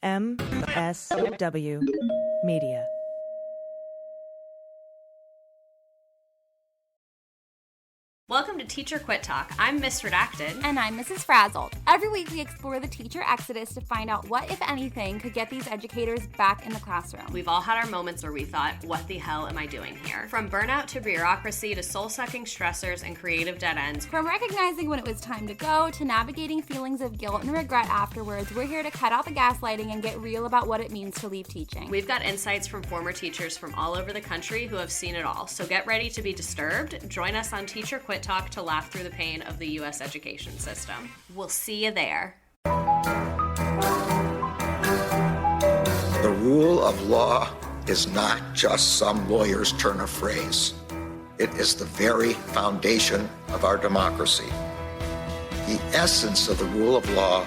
MSW Media. Welcome to Teacher Quit Talk. I'm Miss Redacted. And I'm Mrs. Frazzled. Every week we explore the teacher exodus to find out what, if anything, could get these educators back in the classroom. We've all had our moments where we thought, what the hell am I doing here? From burnout to bureaucracy to soul-sucking stressors and creative dead ends. From recognizing when it was time to go to navigating feelings of guilt and regret afterwards, we're here to cut out the gaslighting and get real about what it means to leave teaching. We've got insights from former teachers from all over the country who have seen it all. So get ready to be disturbed. Join us on Teacher Quit Talk to laugh through the pain of the U.S. education system. We'll see you there. The rule of law is not just some lawyer's turn of phrase. It is the very foundation of our democracy. The essence of the rule of law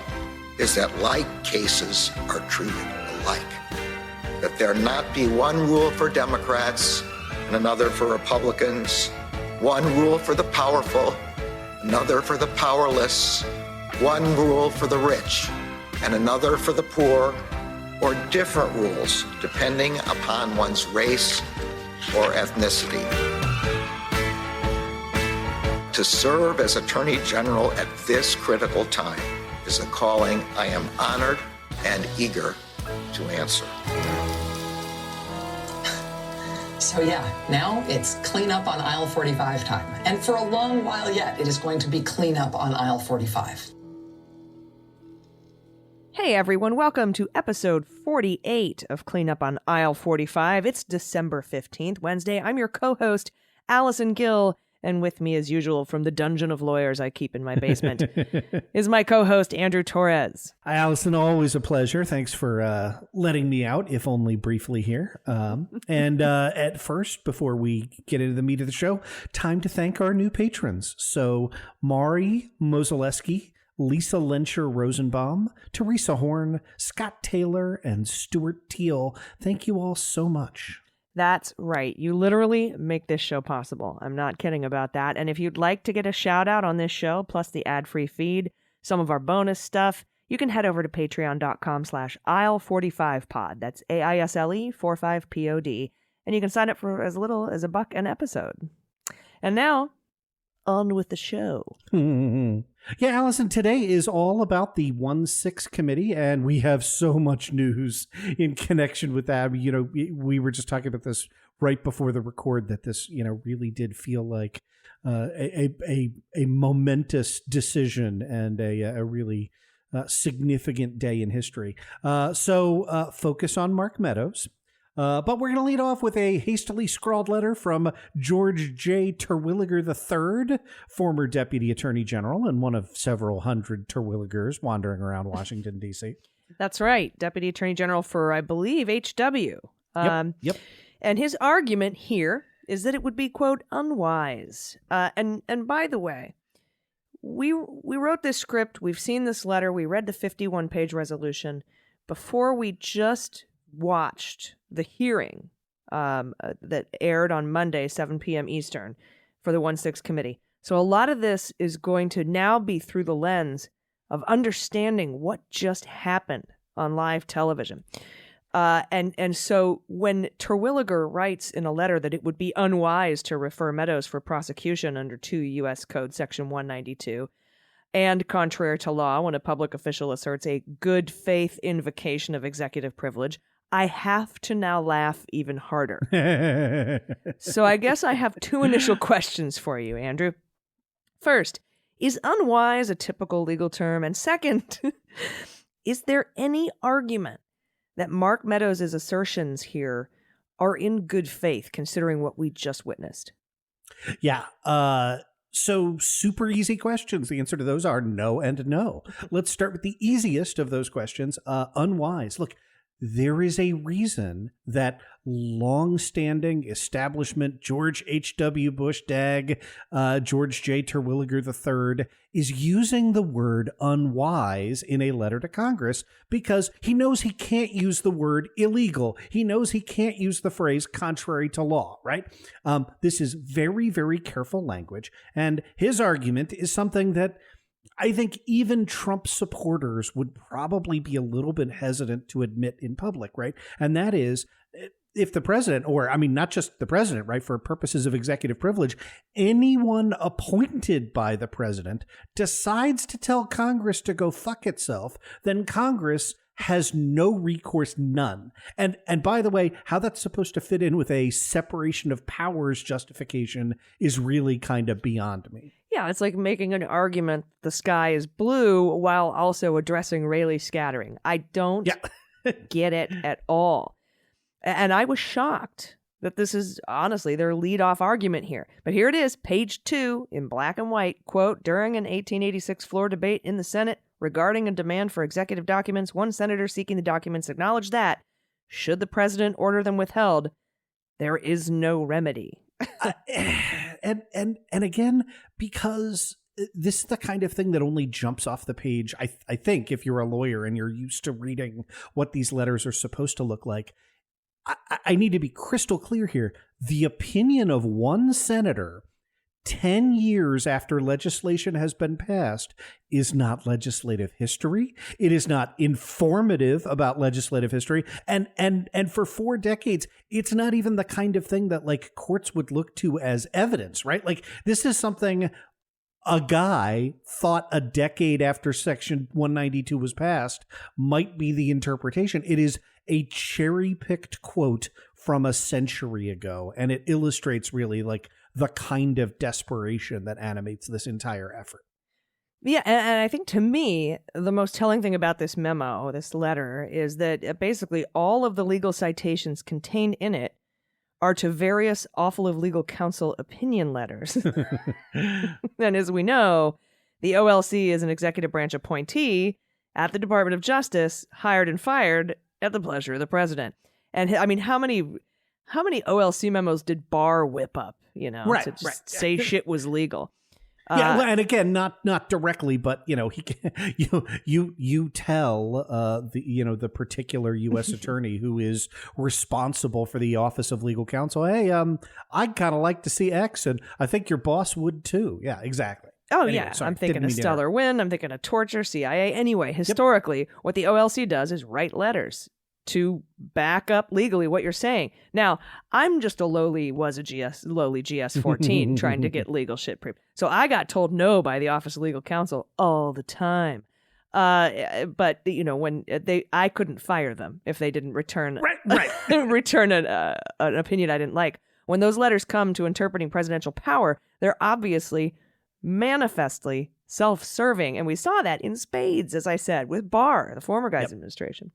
is that like cases are treated alike. That there not be one rule for Democrats and another for Republicans, one rule for the powerful, another for the powerless, one rule for the rich, and another for the poor, or different rules depending upon one's race or ethnicity. To serve as Attorney General at this critical time is a calling I am honored and eager to answer. So yeah, now it's clean up on aisle 45 time. And for a long while yet, it is going to be clean up on aisle 45. Hey everyone, welcome to episode 48 of Clean Up on Aisle 45. It's December 15th, Wednesday. I'm your co-host, Allison Gill, and with me as usual from the dungeon of lawyers I keep in my basement is my co-host, Andrew Torrez. Hi, Allison. Always a pleasure. Thanks for letting me out, if only briefly here. And at first, before we get into the meat of the show, time to thank our new patrons. So Mari Mozaleski, Lisa Lencher Rosenbaum, Teresa Horn, Scott Taylor, and Stuart Teal. Thank you all so much. That's right. You literally make this show possible. I'm not kidding about that. And if you'd like to get a shout out on this show, plus the ad-free feed, some of our bonus stuff, you can head over to patreon.com/aisle45pod. That's AISLE 45POD. And you can sign up for as little as $1 an episode. And now, on with the show. Yeah, Allison, today is all about the 1-6 committee, and we have so much news in connection with that. You know, we were just talking about this right before the record, that this, really did feel like a momentous decision and a really significant day in history. So focus on Mark Meadows. But we're going to lead off with a hastily scrawled letter from George J. Terwilliger III, former Deputy Attorney General and one of several hundred Terwilligers wandering around Washington, D.C. That's right. Deputy Attorney General for, I believe, HW. Yep. And his argument here is that it would be, quote, unwise. And by the way, we wrote this script. We've seen this letter. We read the 51-page resolution before we just watched the hearing that aired on Monday, 7 p.m. Eastern, for the 1-6 committee. So a lot of this is going to now be through the lens of understanding what just happened on live television. And so when Terwilliger writes in a letter that it would be unwise to refer Meadows for prosecution under 2 U.S. Code Section 192, and contrary to law when a public official asserts a good faith invocation of executive privilege, I have to now laugh even harder. So I guess I have 2 initial questions for you, Andrew. First, is unwise a typical legal term? And second, is there any argument that Mark Meadows' assertions here are in good faith, considering what we just witnessed? Yeah. So super easy questions. The answer to those are no and no. Let's start with the easiest of those questions. Unwise. Look, there is a reason that long-standing establishment George H.W. Bush DAG, George J. Terwilliger III, is using the word unwise in a letter to Congress, because he knows he can't use the word illegal. He knows he can't use the phrase contrary to law, right? This is very, very careful language. And his argument is something that I think even Trump supporters would probably be a little bit hesitant to admit in public, right? And that is, if the president, or I mean, not just the president, right, for purposes of executive privilege, anyone appointed by the president decides to tell Congress to go fuck itself, then Congress has no recourse, none. And by the way, how that's supposed to fit in with a separation of powers justification is really kind of beyond me. Yeah, it's like making an argument the sky is blue while also addressing Rayleigh scattering. I don't get it at all. And I was shocked that this is honestly their lead-off argument here. But here it is, page 2 in black and white, quote, during an 1886 floor debate in the Senate regarding a demand for executive documents, one senator seeking the documents acknowledged that, should the president order them withheld, there is no remedy. And again, because this is the kind of thing that only jumps off the page, I think, if you're a lawyer and you're used to reading what these letters are supposed to look like. I need to be crystal clear here. The opinion of one senator 10 years after legislation has been passed is not legislative history. It is not informative about legislative history. And for 4 decades, it's not even the kind of thing that like courts would look to as evidence, right? Like this is something a guy thought a decade after Section 192 was passed might be the interpretation. It is a cherry-picked quote from a century ago, and it illustrates really like the kind of desperation that animates this entire effort. Yeah, and I think to me, the most telling thing about this memo, this letter, is that basically all of the legal citations contained in it are to various Office of Legal Counsel opinion letters. And as we know, the OLC is an executive branch appointee at the Department of Justice, hired and fired at the pleasure of the president. And I mean, how many OLC memos did Barr whip up, to just say shit was legal? Yeah, and again, not directly, but he you tell the particular U.S. attorney who is responsible for the Office of Legal Counsel, hey, I'd kind of like to see X, and I think your boss would too. Yeah, exactly. Oh, anyway, yeah. Sorry, I'm thinking of Stellar Wind. I'm thinking of torture, CIA. Anyway, historically, what the OLC does is write letters to back up legally what you're saying. Now, I'm just a lowly GS 14 trying to get legal shit pre. So I got told no by the Office of Legal Counsel all the time. But when I couldn't fire them if they didn't return return an opinion I didn't like. When those letters come to interpreting presidential power, they're obviously manifestly self-serving, and we saw that in spades, as I said, with Barr, the former guy's administration.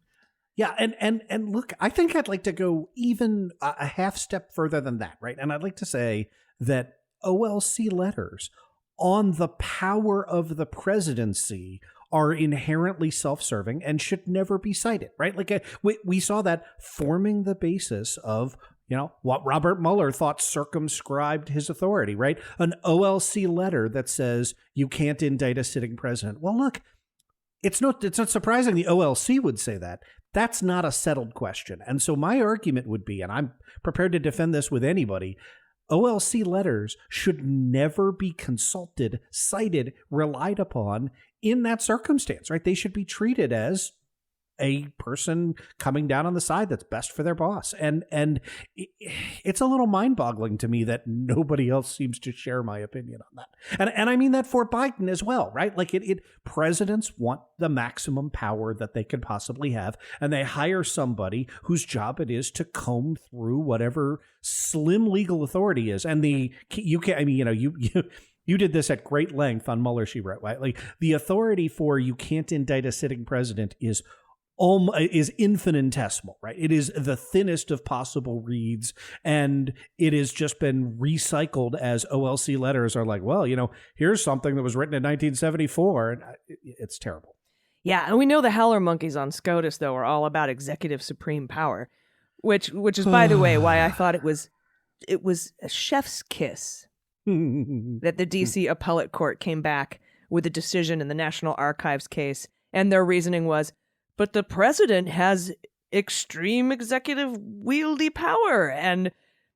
Yeah, and look, I think I'd like to go even a half step further than that, right? And I'd like to say that OLC letters on the power of the presidency are inherently self-serving and should never be cited, right? Like we saw that forming the basis of what Robert Mueller thought circumscribed his authority, right? An OLC letter that says you can't indict a sitting president. Well, look, it's not surprising the OLC would say that. That's not a settled question. And so my argument would be, and I'm prepared to defend this with anybody, OLC letters should never be consulted, cited, relied upon in that circumstance, right? They should be treated as a person coming down on the side that's best for their boss. And it's a little mind-boggling to me that nobody else seems to share my opinion on that. And I mean that for Biden as well, right? Like presidents want the maximum power that they could possibly have, and they hire somebody whose job it is to comb through whatever slim legal authority is. And you did this at great length on Mueller, she wrote, right? Like the authority for you can't indict a sitting president is infinitesimal, right? It is the thinnest of possible reeds, and it has just been recycled as OLC letters are like, well, here's something that was written in 1974, and it's terrible. Yeah, and we know the howler monkeys on SCOTUS, though, are all about executive supreme power, which is, by the way, why I thought it was a chef's kiss that the D.C. appellate court came back with a decision in the National Archives case, and their reasoning was, but the president has extreme executive wieldy power, and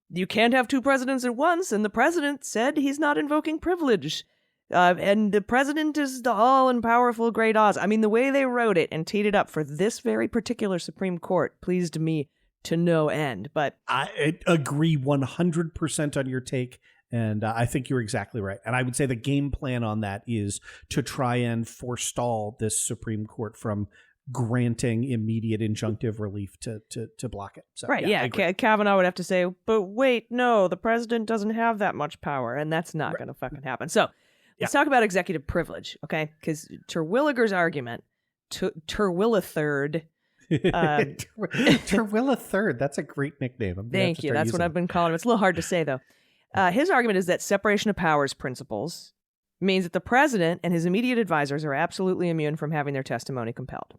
you can't have two presidents at once, and the president said he's not invoking privilege. And the president is the all-powerful great Oz. I mean, the way they wrote it and teed it up for this very particular Supreme Court pleased me to no end. But I agree 100% on your take. And I think you're exactly right. And I would say the game plan on that is to try and forestall this Supreme Court from granting immediate injunctive relief to block it. So, right, yeah. Kavanaugh would have to say, but wait, no, the president doesn't have that much power, and that's not going to fucking happen. So let's talk about executive privilege, okay? Because Terwilliger's argument, Terwilliger, Terwilliger, that's a great nickname. Thank you. That's what I've been calling him. It's a little hard to say, though. His argument is that separation of powers principles means that the president and his immediate advisors are absolutely immune from having their testimony compelled.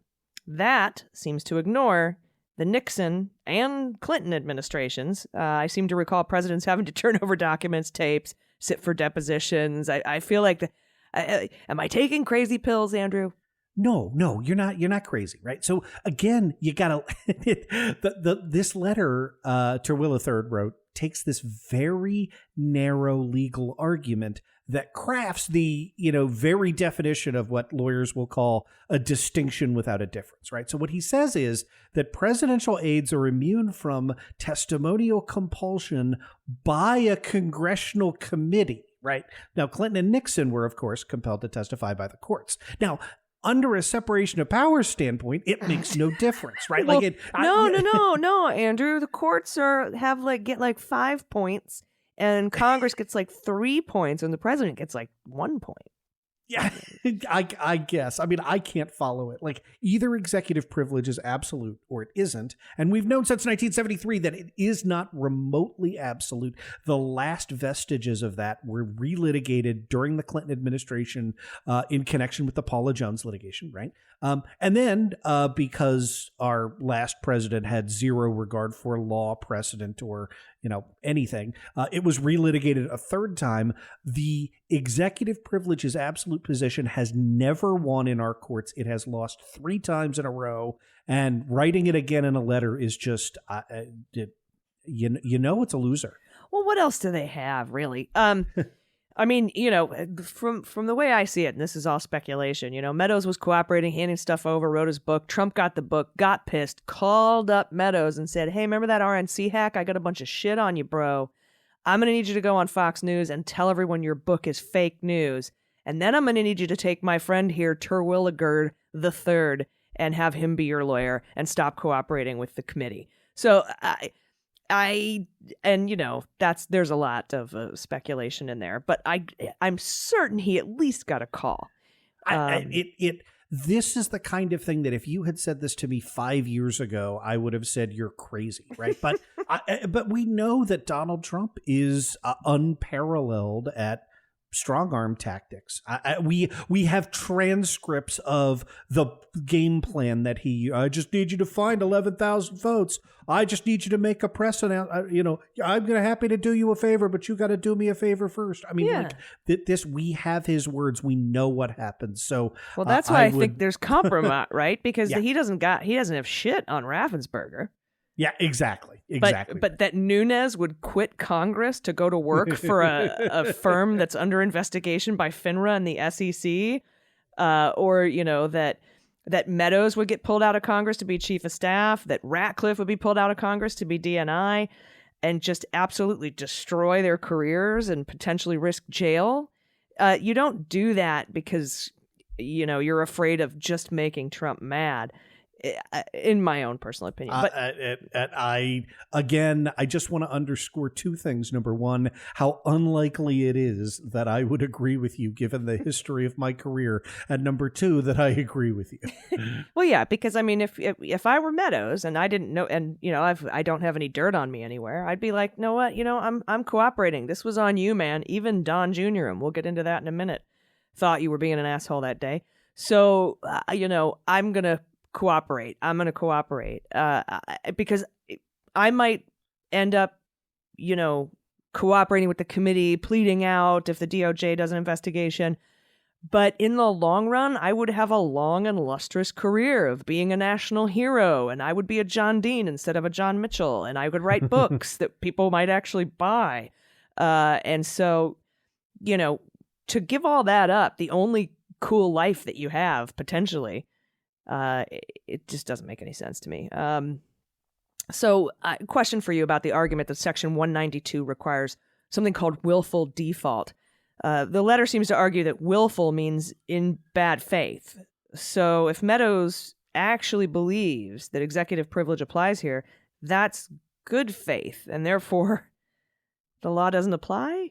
That seems to ignore the Nixon and Clinton administrations. I seem to recall presidents having to turn over documents, tapes, sit for depositions. I feel like am I taking crazy pills, Andrew? No, you're not. You're not crazy, right? So again, you gotta. This letter Terwilliger wrote takes this very narrow legal argument that crafts the very definition of what lawyers will call a distinction without a difference, right? So what he says is that presidential aides are immune from testimonial compulsion by a congressional committee, right? Now, Clinton and Nixon were, of course, compelled to testify by the courts. Now, under a separation of powers standpoint, it makes no difference, right? Well, no, Andrew. The courts get 5 points, and Congress gets 3 points, and the president gets 1 point. Yeah, I guess. I mean, I can't follow it. Either executive privilege is absolute or it isn't. And we've known since 1973 that it is not remotely absolute. The last vestiges of that were relitigated during the Clinton administration in connection with the Paula Jones litigation, right? And then because our last president had zero regard for law, precedent, or anything, it was relitigated a third time. The executive privilege's absolute position has never won in our courts. It has lost 3 times in a row, and writing it again in a letter is just, it's a loser. Well, what else do they have, really? I mean, from the way I see it, and this is all speculation, Meadows was cooperating, handing stuff over, wrote his book. Trump got the book, got pissed, called up Meadows and said, hey, remember that RNC hack? I got a bunch of shit on you, bro. I'm going to need you to go on Fox News and tell everyone your book is fake news. And then I'm going to need you to take my friend here, Terwilliger III, and have him be your lawyer and stop cooperating with the committee. So there's a lot of speculation in there, but I'm certain he at least got a call. This is the kind of thing that if you had said this to me 5 years ago, I would have said you're crazy, right? But but we know that Donald Trump is unparalleled at strong arm tactics. We have transcripts of the game plan that I just need you to find 11,000 votes. I just need you to make a press announcement. I'm happy to do you a favor, but you got to do me a favor first. I mean, we have his words. We know what happens. So, well, that's why I think there's compromise, right? Because he doesn't have shit on Raffensperger. Yeah, exactly. But that Nunes would quit Congress to go to work for a firm that's under investigation by FINRA and the SEC, or that Meadows would get pulled out of Congress to be chief of staff, that Ratcliffe would be pulled out of Congress to be DNI, and just absolutely destroy their careers and potentially risk jail. You don't do that because you're afraid of just making Trump mad. In my own personal opinion. But I just want to underscore 2 things. Number one, how unlikely it is that I would agree with you given the history of my career. And number 2, that I agree with you. Well, yeah, because I mean, if I were Meadows and I didn't know, and I don't have any dirt on me anywhere, I'd be like, you know what, I'm cooperating. This was on you, man. Even Don Jr., and we'll get into that in a minute, thought you were being an asshole that day. So, I'm going to cooperate. I'm going to cooperate because I might end up, cooperating with the committee, pleading out if the DOJ does an investigation. But in the long run, I would have a long and lustrous career of being a national hero, and I would be a John Dean instead of a John Mitchell, and I would write books that people might actually buy. And so, to give all that up, the only cool life that you have potentially, it just doesn't make any sense to me. So, question for you about the argument that Section 192 requires something called willful default. The letter seems to argue that willful means in bad faith. So if Meadows actually believes that executive privilege applies here, that's good faith, and therefore the law doesn't apply?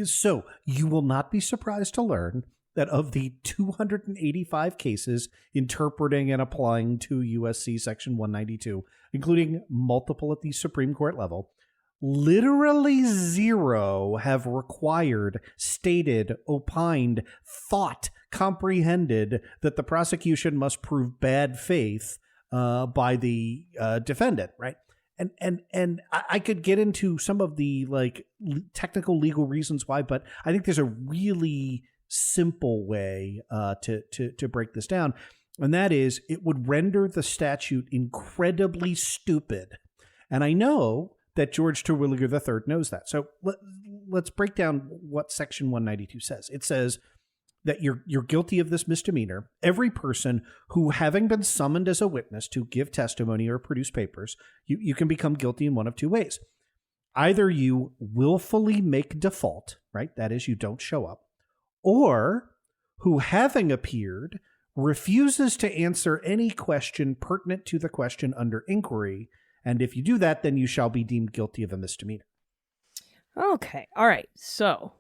So you will not be surprised to learn that of the 285 cases interpreting and applying to USC Section 192, including multiple at the Supreme Court level, literally 0 have required, stated, opined, thought, comprehended that the prosecution must prove bad faith by the defendant, right? And I could get into some of the technical legal reasons why, but I think there's a really simple way to break this down, and that is it would render the statute incredibly stupid. And I know that George Terwilliger III knows that. So let's break down what Section 192 says. It says that you're guilty of this misdemeanor. Every person who, having been summoned as a witness to give testimony or produce papers, you can become guilty in one of two ways. Either you willfully make default, right? That is, you don't show up. Or who, having appeared, refuses to answer any question pertinent to the question under inquiry. And if you do that, then you shall be deemed guilty of a misdemeanor. Okay. All right. So,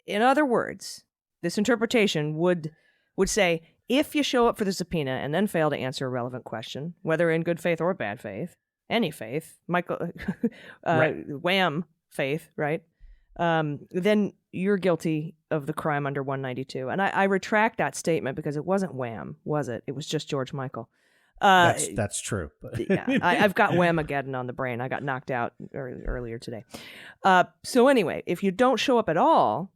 in other words, this interpretation would say, if you show up for the subpoena and then fail to answer a relevant question, whether in good faith or bad faith, any faith, Right. wham faith, right? Then you're guilty of the crime under 192. And I retract that statement because it wasn't wham, was it? It was just George Michael. That's true. Yeah, I've got Whamageddon on the brain. I got knocked out earlier today. So anyway, if you don't show up at all,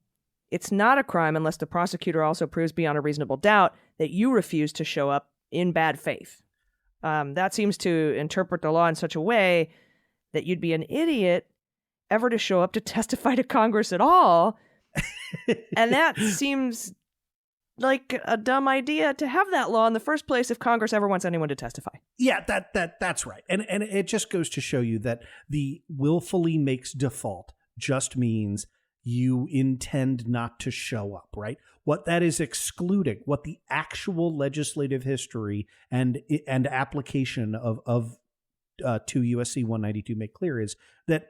it's not a crime unless the prosecutor also proves beyond a reasonable doubt that you refuse to show up in bad faith. That seems to interpret the law in such a way that you'd be an idiot ever to show up to testify to Congress at all. And that seems like a dumb idea to have that law in the first place if Congress ever wants anyone to testify. Yeah, that's right. And it just goes to show you that the willfully makes default just means you intend not to show up, right? What that is excluding, what the actual legislative history and application of 2 USC 192 make clear is that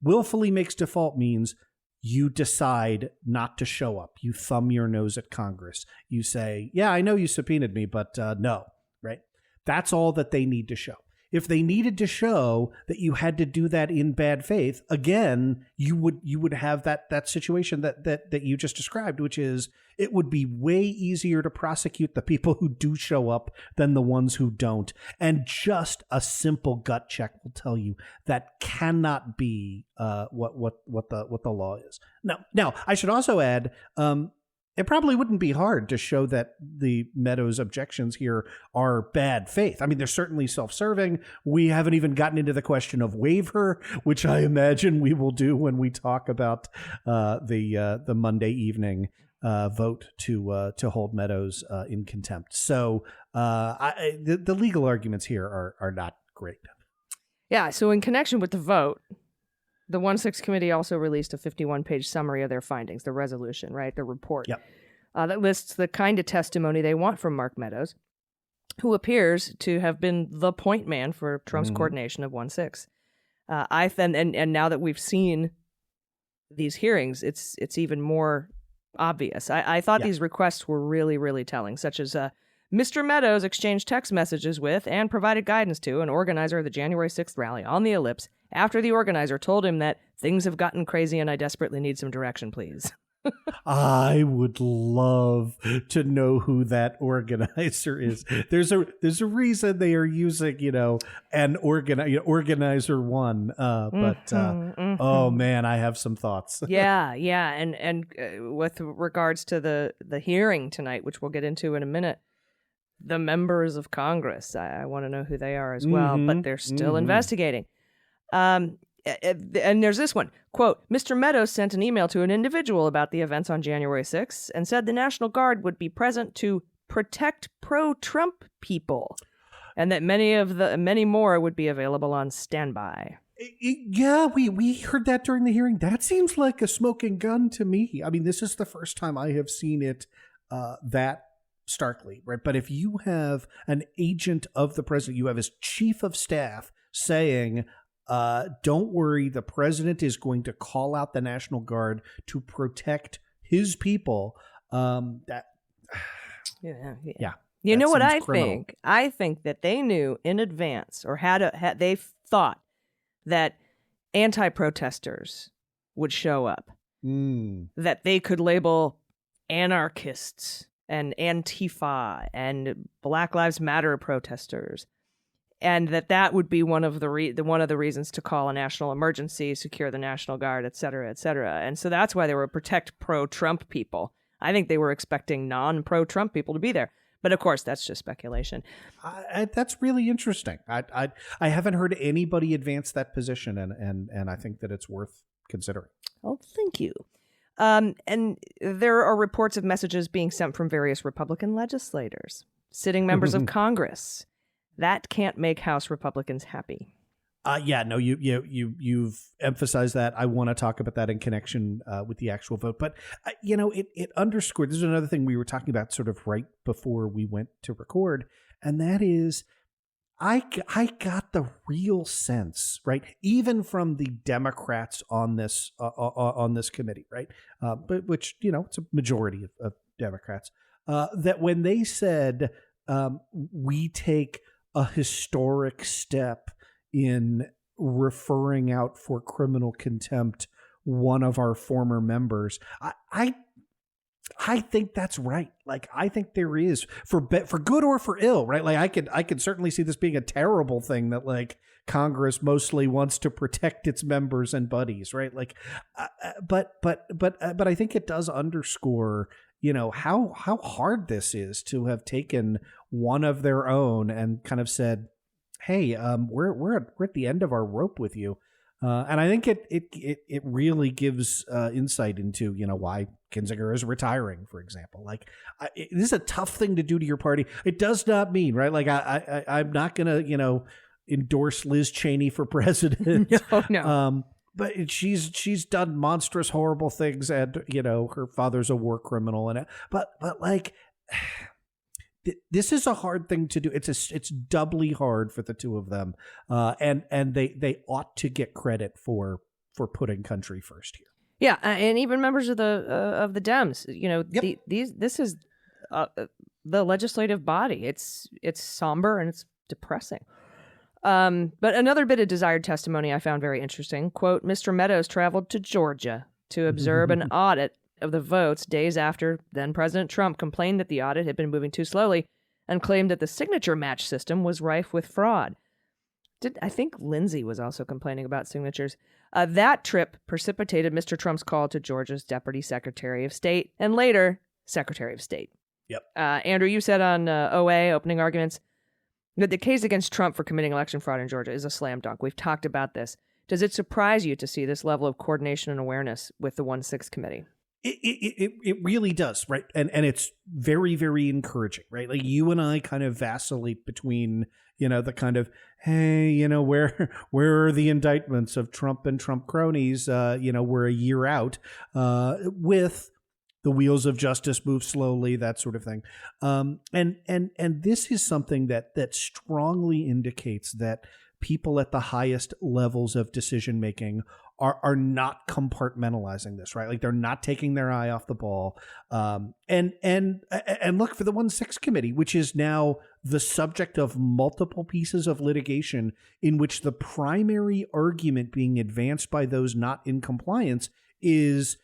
willfully makes default means you decide not to show up. You thumb your nose at Congress. You say, yeah, I know you subpoenaed me, but no, right? That's all that they need to show. If they needed to show that you had to do that in bad faith, again, you would have that situation that you just described, which is it would be way easier to prosecute the people who do show up than the ones who don't. And just a simple gut check will tell you that cannot be what the law is. Now I should also add, it probably wouldn't be hard to show that the Meadows objections here are bad faith. I mean, they're certainly self-serving. We haven't even gotten into the question of waiver, which I imagine we will do when we talk about the Monday evening vote to hold Meadows in contempt. So the legal arguments here are not great. Yeah, so in connection with the vote, the 1-6 committee also released a 51-page summary of their findings, the resolution, right, the report. Yep. That lists the kind of testimony they want from Mark Meadows, who appears to have been the point man for Trump's coordination of 1-6. And now that we've seen these hearings, it's even more obvious. I thought these requests were really, really telling, such as Mr. Meadows exchanged text messages with and provided guidance to an organizer of the January 6th rally on the Ellipse after the organizer told him that things have gotten crazy and I desperately need some direction, please. I would love to know who that organizer is. There's a reason they are using, an organizer one. Oh man, I have some thoughts. Yeah. And with regards to the hearing tonight, which we'll get into in a minute, the members of Congress, I want to know who they are as well, but they're still investigating. And there's this one, quote, Mr. Meadows sent an email to an individual about the events on January 6th and said the National Guard would be present to protect pro-Trump people and that many more would be available on standby. Yeah, we heard that during the hearing. That seems like a smoking gun to me. I mean, this is the first time I have seen it that starkly, right? But if you have an agent of the president, you have his chief of staff saying, don't worry, the president is going to call out the National Guard to protect his people. Yeah. You know what I criminal. think? I think that they knew in advance, or they thought that anti-protesters would show up, that they could label anarchists and Antifa and Black Lives Matter protesters, and that would be one of the reasons to call a national emergency, secure the National Guard, et cetera, et cetera. And so that's why they were protect pro-Trump people. I think they were expecting non-pro-Trump people to be there. But of course, that's just speculation. That's really interesting. I haven't heard anybody advance that position, and I think that it's worth considering. Oh, thank you. And there are reports of messages being sent from various Republican legislators, sitting members of Congress. That can't make House Republicans happy. You've emphasized that. I want to talk about that in connection with the actual vote. But, it underscored, this is another thing we were talking about sort of right before we went to record. And that is, I got the real sense, right, even from the Democrats on this committee, right, but which, it's a majority of Democrats, that when they said we take a historic step in referring out for criminal contempt one of our former members, I think that's right. Like, I think there is, for good or for ill, right? Like, I could certainly see this being a terrible thing that, like, Congress mostly wants to protect its members and buddies, right? Like, but I think it does underscore, how hard this is to have taken one of their own and kind of said, hey, we're at the end of our rope with you. And I think it really gives insight into, why Kinzinger is retiring, for example. Like, this is a tough thing to do to your party. It does not mean, right? Like, I'm not going to, endorse Liz Cheney for president. No. But she's done monstrous, horrible things, and, her father's a war criminal. But like, this is a hard thing to do. It's doubly hard for the two of them, and they ought to get credit for putting country first here. Yeah, and even members of the Dems. Yep. This is the legislative body. It's somber and it's depressing. But another bit of desired testimony I found very interesting. Quote, Mr. Meadows traveled to Georgia to observe an audit of the votes days after then President Trump complained that the audit had been moving too slowly and claimed that the signature match system was rife with fraud. I think Lindsay was also complaining about signatures. That trip precipitated Mr. Trump's call to Georgia's Deputy Secretary of State and later Secretary of State. Yep. Andrew, you said on OA, opening arguments, that the case against Trump for committing election fraud in Georgia is a slam dunk. We've talked about this. Does it surprise you to see this level of coordination and awareness with the 1-6 committee? It really does, right? And it's very, very encouraging, right? Like, you and I kind of vacillate between, the kind of, hey, where are the indictments of Trump and Trump cronies? We're a year out with the wheels of justice move slowly, that sort of thing. And this is something that strongly indicates that people at the highest levels of decision making are not compartmentalizing this, right? Like, they're not taking their eye off the ball. And look, for the 1-6 committee, which is now the subject of multiple pieces of litigation in which the primary argument being advanced by those not in compliance is,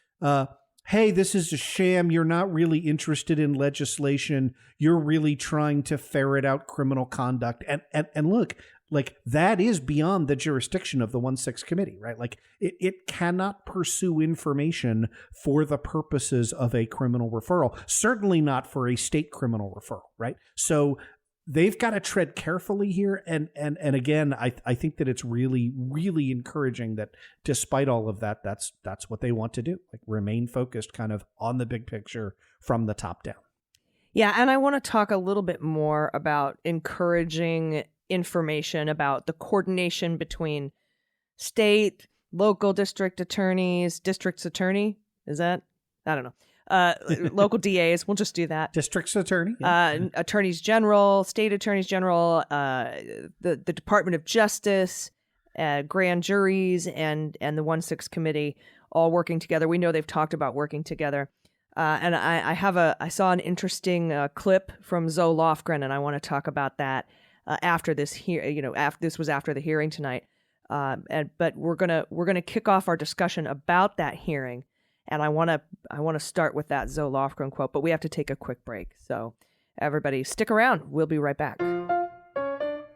hey, this is a sham. You're not really interested in legislation. You're really trying to ferret out criminal conduct. And look, like, that is beyond the jurisdiction of the 1-6 committee, right? Like, it cannot pursue information for the purposes of a criminal referral, certainly not for a state criminal referral, right? So they've got to tread carefully here. And again, I think that it's really, really encouraging that despite all of that, that's what they want to do. Like remain focused kind of on the big picture from the top down. Yeah. And I want to talk a little bit more about encouraging information about the coordination between state, local district attorneys, district's attorney. Is that? I don't know. Local DAs, we'll just do that. District's attorney, attorneys general, state attorneys general, the Department of Justice, grand juries, and the 1-6 committee all working together. We know they've talked about working together. And I saw an interesting clip from Zoe Lofgren, and I want to talk about that after this this was after the hearing tonight. But we're gonna kick off our discussion about that hearing. And I want to start with that Zoe Lofgren quote, but we have to take a quick break. So everybody stick around. We'll be right back.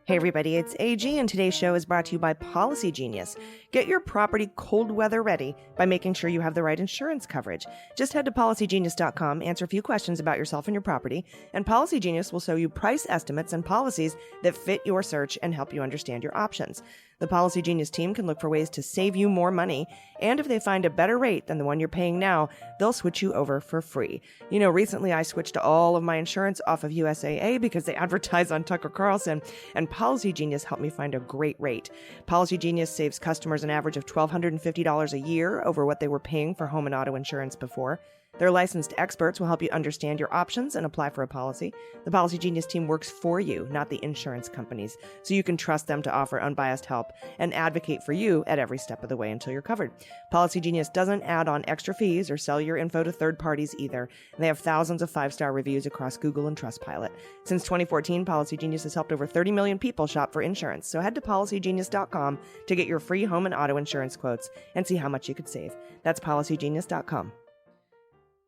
Hey everybody, it's AG, and today's show is brought to you by Policy Genius. Get your property cold weather ready by making sure you have the right insurance coverage. Just head to policygenius.com, answer a few questions about yourself and your property, and Policy Genius will show you price estimates and policies that fit your search and help you understand your options. The Policy Genius team can look for ways to save you more money, and if they find a better rate than the one you're paying now, they'll switch you over for free. You know, recently I switched all of my insurance off of USAA because they advertise on Tucker Carlson, and Policy Genius helped me find a great rate. Policy Genius saves customers an average of $1,250 a year over what they were paying for home and auto insurance before. Their licensed experts will help you understand your options and apply for a policy. The Policy Genius team works for you, not the insurance companies, so you can trust them to offer unbiased help and advocate for you at every step of the way until you're covered. Policy Genius doesn't add on extra fees or sell your info to third parties either. And they have thousands of 5-star reviews across Google and Trustpilot. Since 2014, Policy Genius has helped over 30 million people shop for insurance. So head to policygenius.com to get your free home and auto insurance quotes and see how much you could save. That's policygenius.com.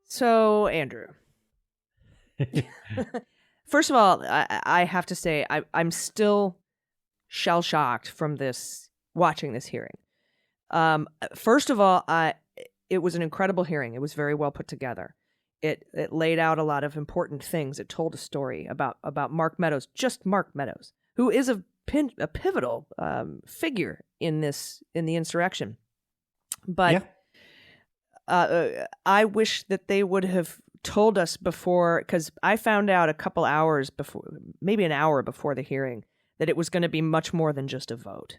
So, Andrew, first of all, I have to say I'm still shell-shocked from watching this hearing. First of all, it was an incredible hearing. It was very well put together. It laid out a lot of important things. It told a story about Mark Meadows, just Mark Meadows, who is a pivotal figure in the insurrection. But. Yeah. I wish that they would have told us before, because I found out a couple hours before, maybe an hour before the hearing, that it was going to be much more than just a vote.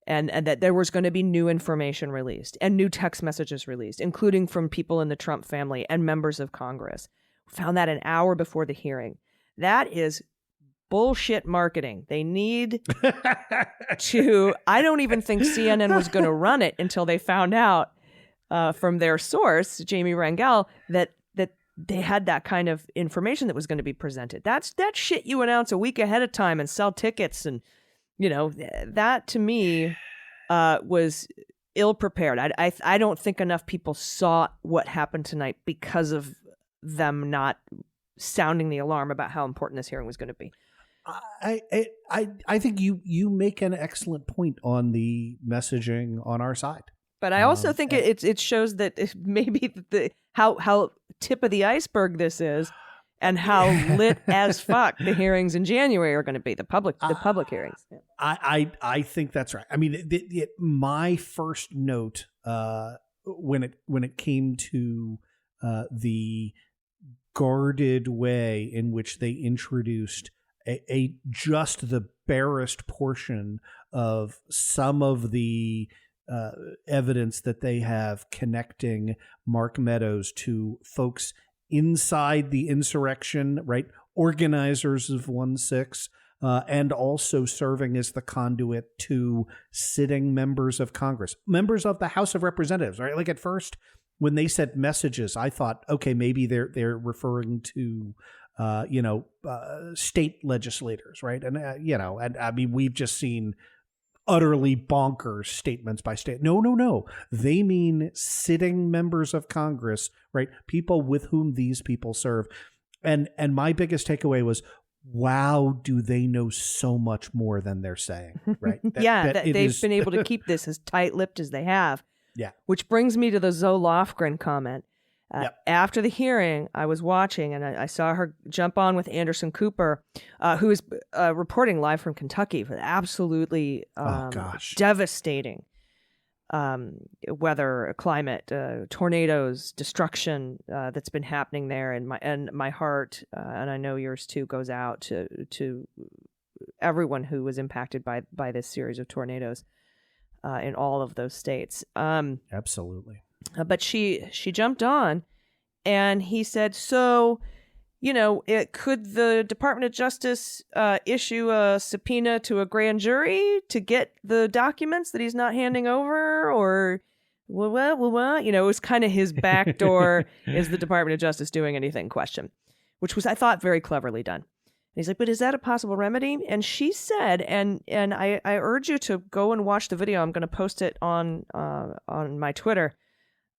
And that there was going to be new information released and new text messages released, including from people in the Trump family and members of Congress. Found that an hour before the hearing. That is bullshit marketing. They need to, I don't even think CNN was going to run it until they found out from their source, Jamie Rangel, that they had that kind of information that was going to be presented. That's that shit you announce a week ahead of time and sell tickets, and that to me was ill prepared. I don't think enough people saw what happened tonight because of them not sounding the alarm about how important this hearing was going to be. I think you make an excellent point on the messaging on our side. But I also think it shows that maybe how tip of the iceberg this is, and how lit as fuck the hearings in January are going to be, the public hearings. Yeah. I think that's right. I mean, my first note when it came to the guarded way in which they introduced a just the barest portion of some of the evidence that they have connecting Mark Meadows to folks inside the insurrection, right? Organizers of 1-6, and also serving as the conduit to sitting members of Congress, members of the House of Representatives, right? Like at first, when they said messages, I thought, okay, maybe they're referring to state legislators, right? And and I mean, we've just seen utterly bonkers statements by state. No. They mean sitting members of Congress, right? People with whom these people serve. And my biggest takeaway was, wow, do they know so much more than they're saying, right? They've been able to keep this as tight-lipped as they have. Yeah. Which brings me to the Zoe Lofgren comment. After the hearing, I was watching, and I saw her jump on with Anderson Cooper, who is reporting live from Kentucky for absolutely devastating weather, climate, tornadoes, destruction that's been happening there. And my heart, and I know yours too, goes out to everyone who was impacted by this series of tornadoes in all of those states. Absolutely. But she jumped on, and he said, so, could the Department of Justice issue a subpoena to a grand jury to get the documents that he's not handing over? Or, it was kind of his backdoor, is the Department of Justice doing anything question, which was, I thought, very cleverly done. And he's like, but is that a possible remedy? And she said, and I urge you to go and watch the video. I'm going to post it on my Twitter.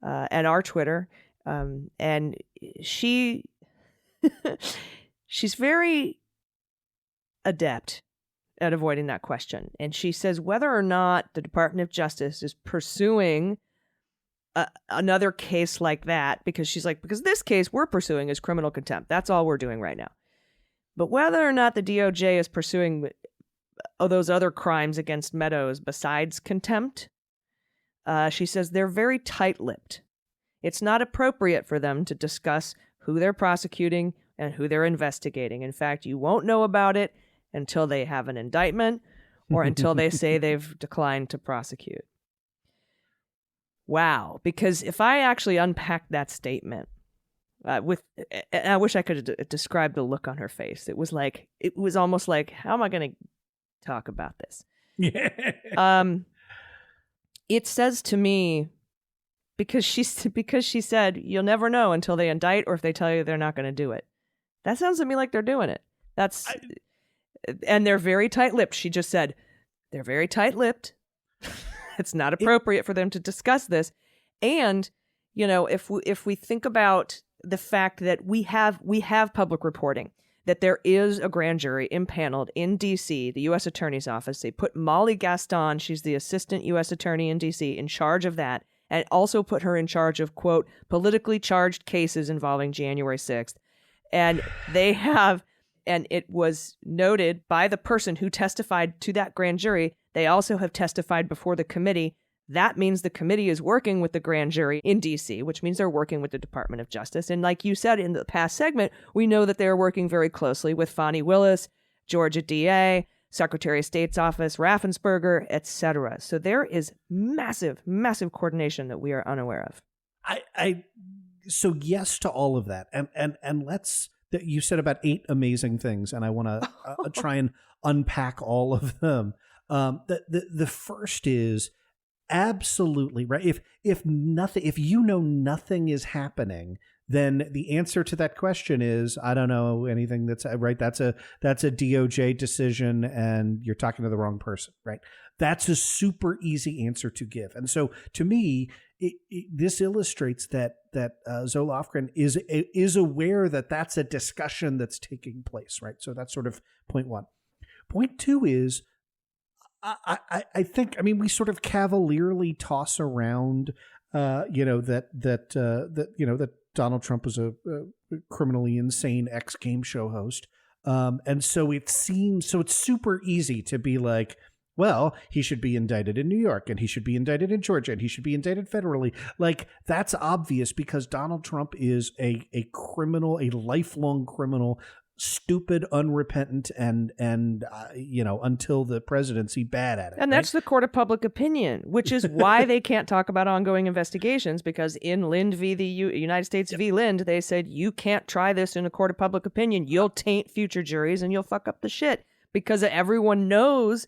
And our Twitter, and she's very adept at avoiding that question. And she says whether or not the Department of Justice is pursuing another case like that, because this case we're pursuing is criminal contempt. That's all we're doing right now. But whether or not the DOJ is pursuing those other crimes against Meadows besides contempt, she says they're very tight-lipped. It's not appropriate for them to discuss who they're prosecuting and who they're investigating. In fact, you won't know about it until they have an indictment or until they say they've declined to prosecute. Wow. Because if I actually unpacked that statement, I wish I could have described the look on her face. It was almost like, how am I going to talk about this? Yeah. It says to me, because she said, you'll never know until they indict or if they tell you they're not going to do it. That sounds to me like they're doing it. And they're very tight-lipped. She just said, they're very tight-lipped. It's not appropriate for them to discuss this. And, if we think about the fact that we have public reporting, that there is a grand jury impaneled in D.C., the U.S. Attorney's Office. They put Molly Gaston, she's the assistant U.S. Attorney in D.C., in charge of that, and also put her in charge of, quote, politically charged cases involving January 6th. And they have, and it was noted by the person who testified to that grand jury, they also have testified before the committee. That means the committee is working with the grand jury in D.C., which means they're working with the Department of Justice. And like you said in the past segment, we know that they're working very closely with Fani Willis, Georgia DA, Secretary of State's office, Raffensperger, etc. So there is massive, massive coordination that we are unaware of. So yes to all of that. And you said about 8 amazing things, and I want to try and unpack all of them. The first is, absolutely right. If nothing is happening, then the answer to that question is, I don't know anything that's right. That's a DOJ decision, and you're talking to the wrong person, right? That's a super easy answer to give. And so to me, this illustrates that Zoe Lofgren is aware that that's a discussion that's taking place, right? So that's sort of point one. Point two is, I think, we sort of cavalierly toss around, that Donald Trump was a criminally insane ex-game show host. And so it's super easy to be like, well, he should be indicted in New York, and he should be indicted in Georgia, and he should be indicted federally. Like, that's obvious because Donald Trump is a criminal, a lifelong criminal, stupid, unrepentant, and until the presidency, bad at it. And that's the court of public opinion, which is why they can't talk about ongoing investigations, because in Lind v. the United States v. Lind, they said, you can't try this in a court of public opinion. You'll taint future juries and you'll fuck up the shit, because everyone knows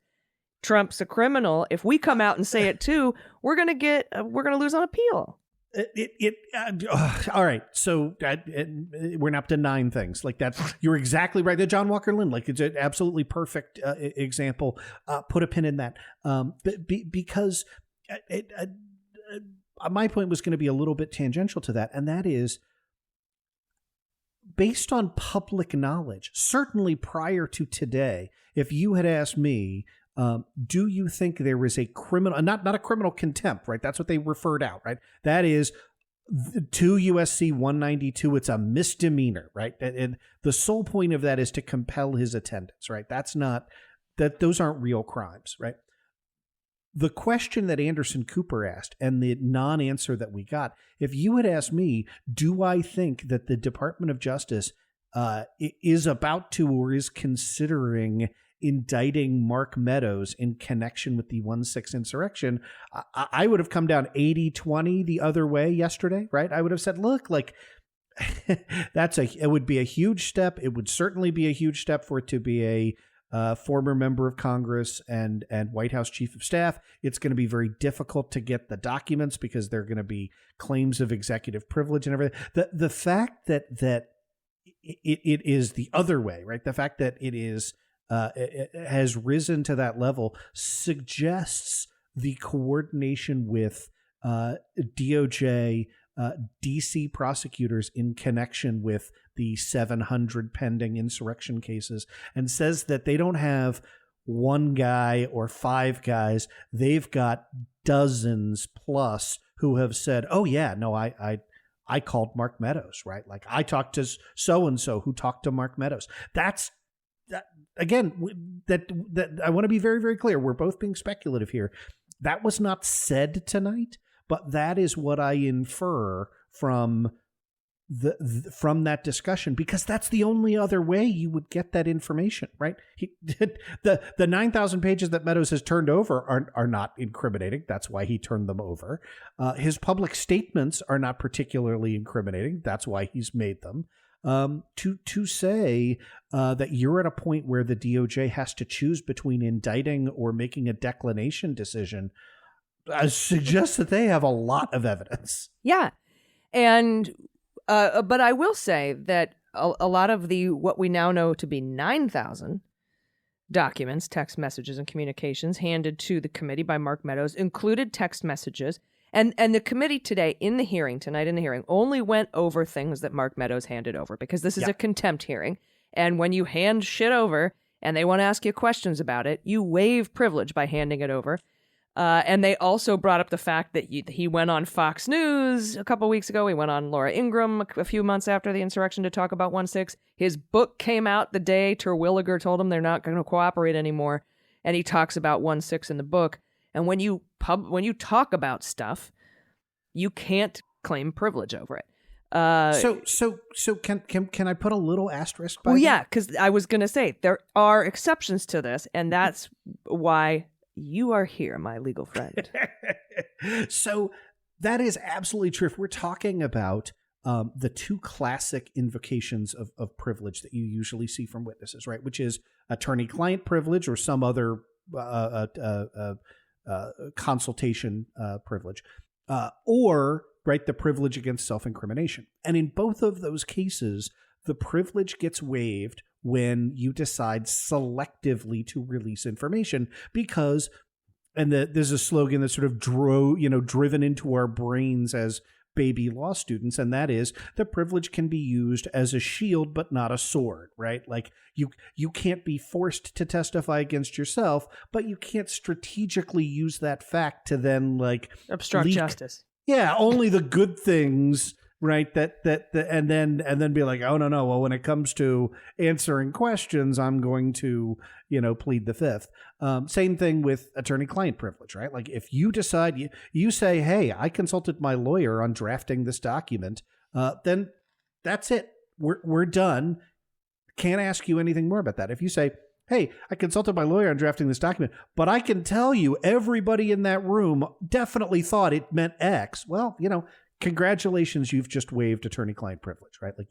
Trump's a criminal. If we come out and say it too, we're going to lose on appeal. All right. So we're up to 9 things like that. You're exactly right. The John Walker Lind, like, it's an absolutely perfect example. Put a pin in that. Because my point was going to be a little bit tangential to that. And that is, based on public knowledge, certainly prior to today, if you had asked me, do you think there is a criminal, not a criminal contempt, right? That's what they referred out, right? That is 2 USC 192, it's a misdemeanor, right? And the sole point of that is to compel his attendance, right? Those aren't real crimes, right? The question that Anderson Cooper asked and the non-answer that we got, if you had asked me, do I think that the Department of Justice is about to or is considering indicting Mark Meadows in connection with the 1/6 insurrection, I would have come down 80-20 the other way yesterday, right? I would have said, look, like it would be a huge step. It would certainly be a huge step for it to be a former member of Congress and White House chief of staff. It's going to be very difficult to get the documents because there are going to be claims of executive privilege and everything. The fact that it is the other way, right? The fact that it has risen to that level suggests the coordination with DOJ, DC prosecutors in connection with the 700 pending insurrection cases, and says that they don't have one guy or 5 guys. They've got dozens plus who have said, oh yeah, no, I called Mark Meadows, right? Like I talked to so-and-so who talked to Mark Meadows. That again, that I want to be very, very clear. We're both being speculative here. That was not said tonight, but that is what I infer from that discussion, because that's the only other way you would get that information, right? The 9,000 pages that Meadows has turned over are not incriminating. That's why he turned them over. His public statements are not particularly incriminating. That's why he's made them. To say that you're at a point where the DOJ has to choose between indicting or making a declination decision suggests that they have a lot of evidence. Yeah. And but I will say that a lot of what we now know to be 9,000 documents, text messages, and communications handed to the committee by Mark Meadows included text messages. And the committee tonight in the hearing, only went over things that Mark Meadows handed over, because this is a contempt hearing. And when you hand shit over and they want to ask you questions about it, you waive privilege by handing it over. And they also brought up the fact that he went on Fox News a couple weeks ago. He went on Laura Ingraham a few months after the insurrection to talk about 1/6. His book came out the day Terwilliger told him they're not going to cooperate anymore. And he talks about 1/6 in the book. And when you talk about stuff, you can't claim privilege over it. So can I put a little asterisk by that? Yeah, because I was going to say there are exceptions to this, and that's why you are here, my legal friend. So that is absolutely true. If we're talking about the 2 classic invocations of privilege that you usually see from witnesses, right, which is attorney-client privilege or some other consultation privilege, or right, the privilege against self-incrimination. And in both of those cases, the privilege gets waived when you decide selectively to release information, because, and there's a slogan that's sort of driven into our brains as baby law students, and that is the privilege can be used as a shield but not a sword, right? Like you can't be forced to testify against yourself, but you can't strategically use that fact to then like obstruct justice. Yeah, only the good things, right? And then be like, oh no. Well, when it comes to answering questions, I'm going to plead the fifth. Same thing with attorney-client privilege, right? Like if you decide you say, hey, I consulted my lawyer on drafting this document, then that's it. We're done. Can't ask you anything more about that. If you say, hey, I consulted my lawyer on drafting this document, but I can tell you everybody in that room definitely thought it meant X. Well, congratulations, you've just waived attorney-client privilege, right? Like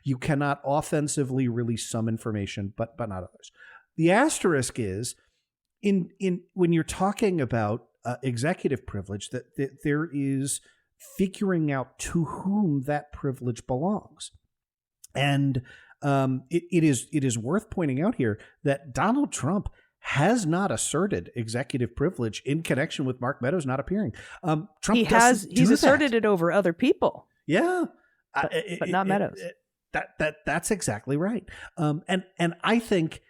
you cannot offensively release some information, but not others. The asterisk is in when you're talking about executive privilege, that there is figuring out to whom that privilege belongs. And it is worth pointing out here that Donald Trump has not asserted executive privilege in connection with Mark Meadows not appearing. He's asserted it over other people. Yeah, but not Meadows. That's exactly right. And I think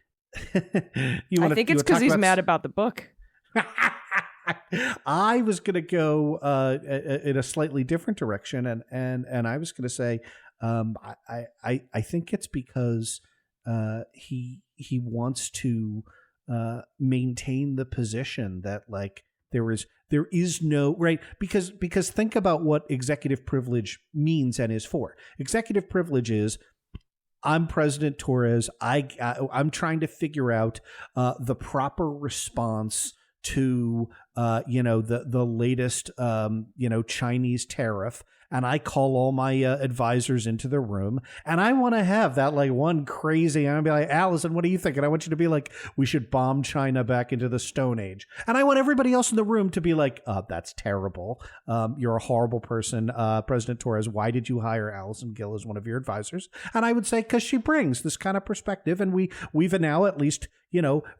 I think it's because he's mad about the book. I was going to go in a slightly different direction, and I was going to say, I think it's because he wants to maintain the position that like there is no right, because think about what executive privilege means and is for. Executive privilege is, I'm President Torrez. I'm trying to figure out the proper response to the latest Chinese tariff, and I call all my advisors into the room, and I want to have that like one crazy. I'm gonna be like, Allison, what do you think? And I want you to be like, we should bomb China back into the Stone Age. And I want everybody else in the room to be like, that's terrible. You're a horrible person, President Torrez. Why did you hire Allison Gill as one of your advisors? And I would say because she brings this kind of perspective, and we've now at least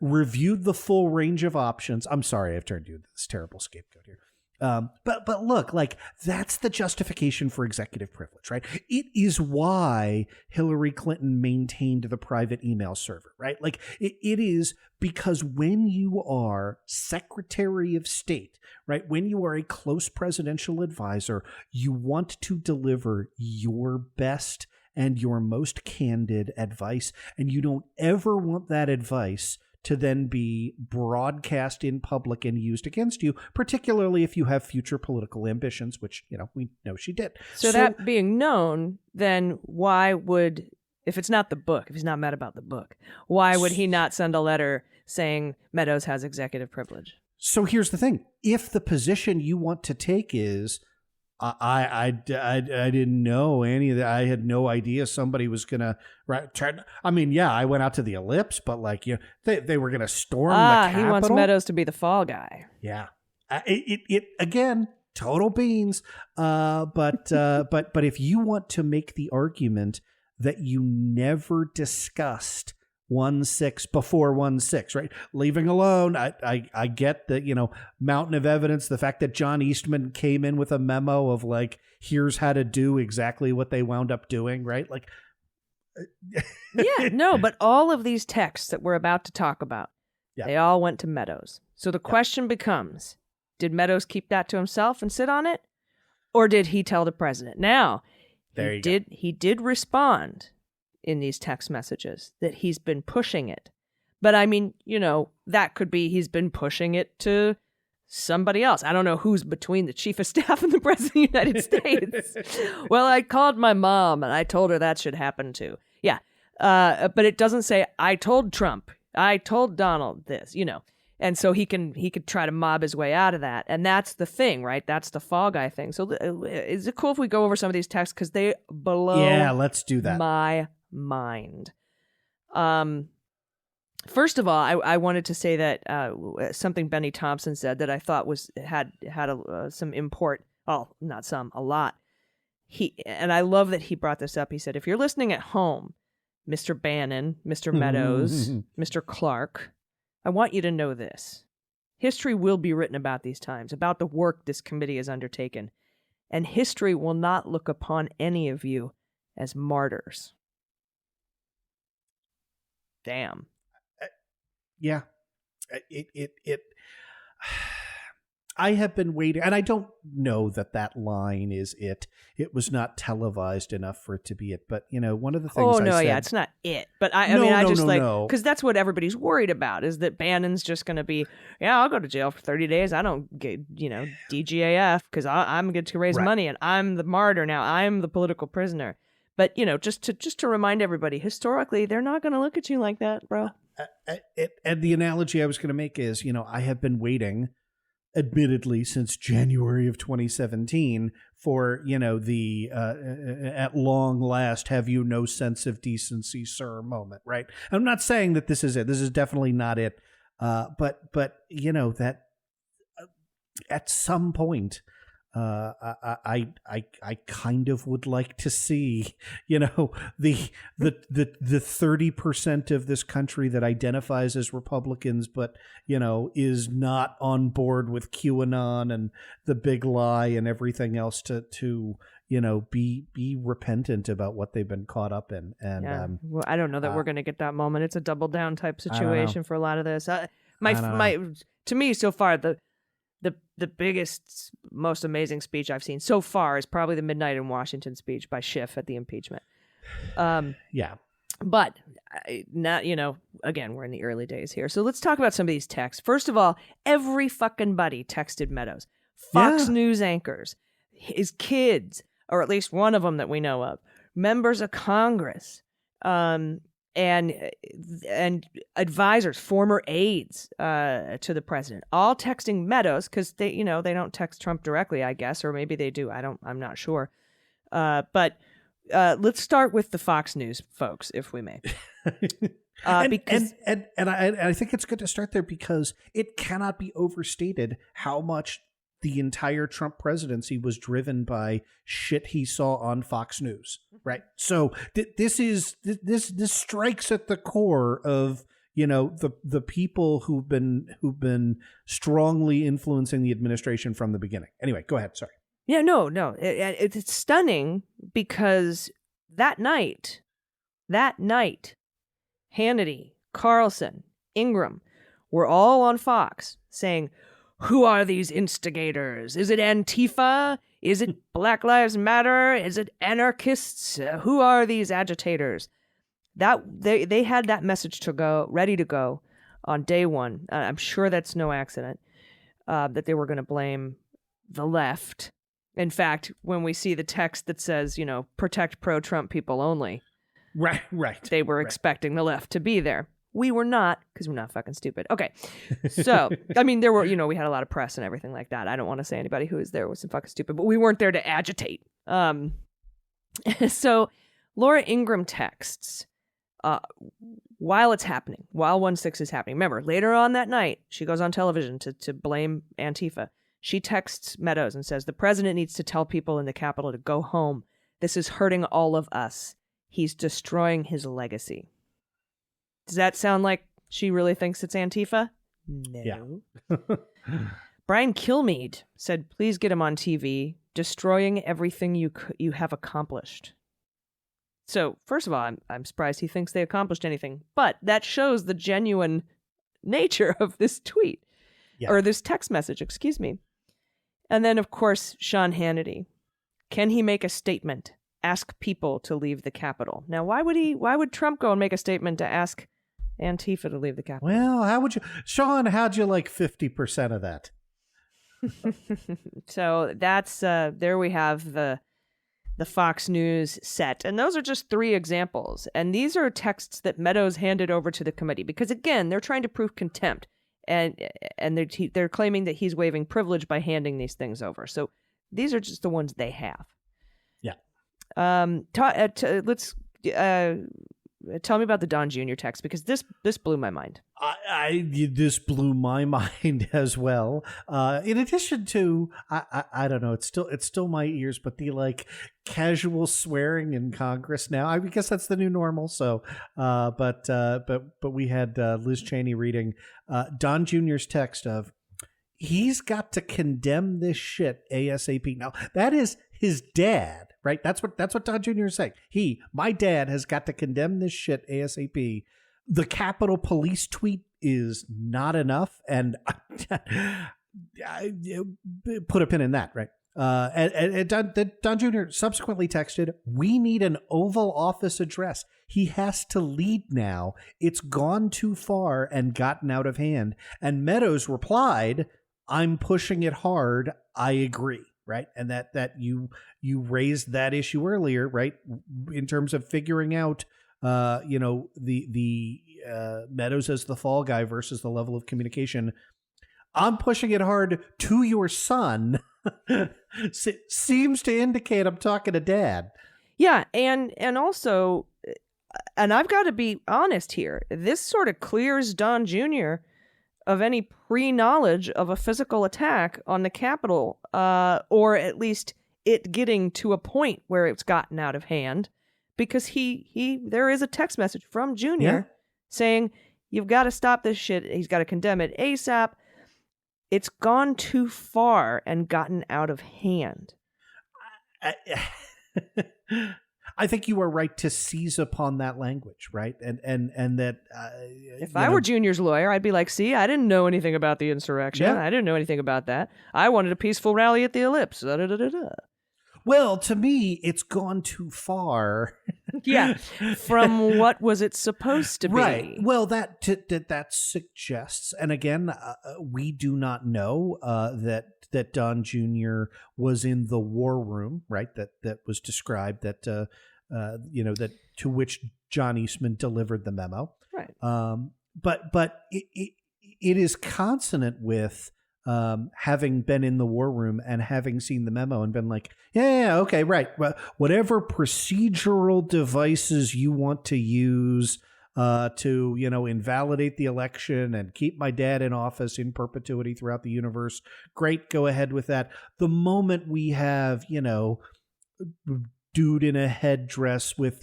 reviewed the full range of options. I'm sorry, I've turned you into this terrible scapegoat here. But look, like that's the justification for executive privilege, right? It is why Hillary Clinton maintained the private email server, right? Like it is because when you are Secretary of State, right? When you are a close presidential advisor, you want to deliver your best and your most candid advice, and you don't ever want that advice to then be broadcast in public and used against you, particularly if you have future political ambitions, which, we know she did. So that being known, then why would, if it's not the book, if he's not mad about the book, why would he not send a letter saying Meadows has executive privilege? So here's the thing. If the position you want to take is, I didn't know any of that. I had no idea somebody was gonna I went out to the Ellipse, but like they were gonna storm the Capitol. He wants Meadows to be the fall guy. Yeah, it again, total beans. But if you want to make the argument that you never discussed 1-6 before 1-6, right? Leaving alone, I get the mountain of evidence, the fact that John Eastman came in with a memo of like, here's how to do exactly what they wound up doing, right? Like, yeah, no, but all of these texts that we're about to talk about, they all went to Meadows. So the question becomes, did Meadows keep that to himself and sit on it, or did he tell the president? Now, he did respond in these text messages that he's been pushing it. But I mean, that could be he's been pushing it to somebody else. I don't know who's between the chief of staff and the president of the United States. Well, I called my mom and I told her that should happen too. Yeah. But it doesn't say, I told Trump, I told Donald this, And so he could try to mob his way out of that. And that's the thing, right? That's the fall guy thing. So is it cool if we go over some of these texts? Because they blow let's do that. My mind. First of all, I wanted to say that something Benny Thompson said that I thought had some import. Oh, not some, a lot. And I love that he brought this up. He said, if you're listening at home, Mr. Bannon, Mr. Meadows, Mr. Clark, I want you to know this. History will be written about these times, about the work this committee has undertaken, and history will not look upon any of you as martyrs. Damn. Yeah. I have been waiting, and I don't know that line is it. It was not televised enough for it to be it. But, one of the things I said... it's not it. But because that's what everybody's worried about, is that Bannon's just going to be, I'll go to jail for 30 days. I don't get, DGAF, because I'm going to raise money, and I'm the martyr now. I'm the political prisoner. But, just to remind everybody, historically, they're not going to look at you like that, bro. And the analogy I was going to make is, I have been waiting, admittedly, since January of 2017 for, the at long last, have you no sense of decency, sir moment, right? I'm not saying that this is it. This is definitely not it. But that at some point, I kind of would like to see, the 30% of this country that identifies as Republicans, but, is not on board with QAnon and the big lie and everything else to be repentant about what they've been caught up in. And well, I don't know that we're going to get that moment. It's a double down type situation for a lot of this. To me, so far, the the biggest, most amazing speech I've seen so far is probably the Midnight in Washington speech by Schiff at the impeachment. Yeah. But not, again, we're in the early days here. So let's talk about some of these texts. First of all, every fucking buddy texted Meadows. Fox News anchors, his kids, or at least one of them that we know of, members of Congress, and advisors, former aides to the president, all texting Meadows because they don't text Trump directly, I guess, or maybe they do. I'm not sure. But let's start with the Fox News folks, if we may. I think it's good to start there because it cannot be overstated how much the entire Trump presidency was driven by shit he saw on Fox News, right? So this strikes at the core of the people who've been strongly influencing the administration from the beginning. Anyway, go ahead. Sorry. Yeah, no. It's stunning because that night, Hannity, Carlson, Ingram were all on Fox saying, who are these instigators? Is it Antifa? Is it Black Lives Matter? Is it anarchists? Who are these agitators? That they had that message ready to go on day one. I'm sure that's no accident that they were going to blame the left. In fact, when we see the text that says, protect pro-Trump people only. Right. They were expecting the left to be there. We were not, because we're not fucking stupid. Okay. So, I mean, there were, we had a lot of press and everything like that. I don't want to say anybody who was there was fucking stupid, but we weren't there to agitate. So Laura Ingram texts, while it's happening, while 1-6 is happening. Remember, later on that night, she goes on television to blame Antifa. She texts Meadows and says, the president needs to tell people in the Capitol to go home. This is hurting all of us. He's destroying his legacy. Does that sound like she really thinks it's Antifa? No. Yeah. Brian Kilmeade said, please get him on TV, destroying everything you have accomplished. So, first of all, I'm surprised he thinks they accomplished anything, but that shows the genuine nature of this tweet, or this text message, excuse me. And then, of course, Sean Hannity. Can he make a statement? Ask people to leave the Capitol. Now, why would Trump go and make a statement to ask Antifa to leave the Capitol? Well, Sean, how'd you like 50% of that? So that's, there we have the Fox News set. And those are just 3 examples. And these are texts that Meadows handed over to the committee because, again, they're trying to prove contempt. And they're claiming that he's waiving privilege by handing these things over. So these are just the ones they have. Yeah. Let's tell me about the Don Jr. text because this blew my mind. This blew my mind as well. In addition to, I don't know, it's still my ears, but the casual swearing in Congress now. I guess that's the new normal. So, but we had Liz Cheney reading Don Jr.'s text of, he's got to condemn this shit ASAP. Now that is his dad, right? That's what Don Jr. is saying. My dad has got to condemn this shit ASAP. The Capitol Police tweet is not enough, and put a pin in that, right? And Don Jr. subsequently texted, we need an Oval Office address. He has to lead now. It's gone too far and gotten out of hand. And Meadows replied, I'm pushing it hard. I agree. Right. And that you raised that issue earlier, right? In terms of figuring out, the Meadows as the fall guy versus the level of communication. I'm pushing it hard to your son. Seems to indicate I'm talking to dad. Yeah. And also, and I've got to be honest here, this sort of clears Don Jr. of any pre-knowledge of a physical attack on the Capitol, or at least it getting to a point where it's gotten out of hand, because there is a text message from Jr. saying, you've got to stop this shit. He's got to condemn it ASAP. It's gone too far and gotten out of hand. I think you are right to seize upon that language, right? And that if I were Junior's lawyer, I'd be like, see, I didn't know anything about the insurrection. Yeah. I didn't know anything about that. I wanted a peaceful rally at the Ellipse. Da-da-da-da-da. Well, to me, it's gone too far. Yeah, from what was it supposed to be? Right. Well, that suggests, and again, we do not know that Don Jr. was in the war room, right? That was described that that to which John Eastman delivered the memo, right? But it is consonant with having been in the war room and having seen the memo and been like, yeah, okay, right. Well, whatever procedural devices you want to use to, invalidate the election and keep my dad in office in perpetuity throughout the universe, great, go ahead with that. The moment we have, dude in a headdress with,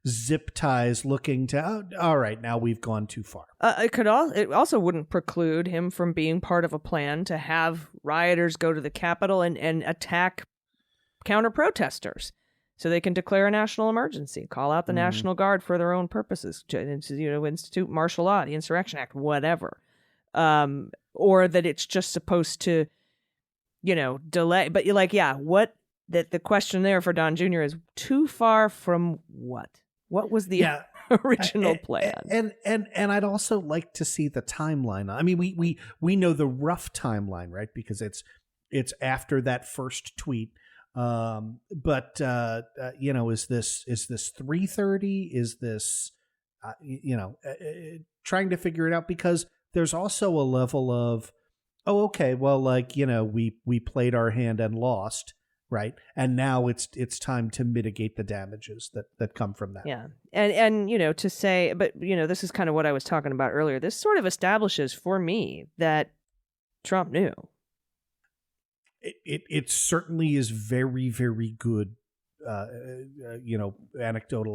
zip ties looking to, all right, now we've gone too far. It also wouldn't preclude him from being part of a plan to have rioters go to the Capitol and attack counter-protesters so they can declare a national emergency, call out the National Guard for their own purposes, institute martial law, the Insurrection Act, whatever. Or that it's just supposed to, delay. But you're like, yeah, what? That the question there for Don Jr. is too far from what? What was the original plan? And I'd also like to see the timeline. I mean, we know the rough timeline, right? Because it's after that first tweet. But is this 3:30? Is this trying to figure it out, because there's also a level of, oh, okay, well, we played our hand and lost. Right. And now it's time to mitigate the damages that come from that. Yeah. And to say, but, this is kind of what I was talking about earlier. This sort of establishes for me that Trump knew. It certainly is very, very good, anecdotal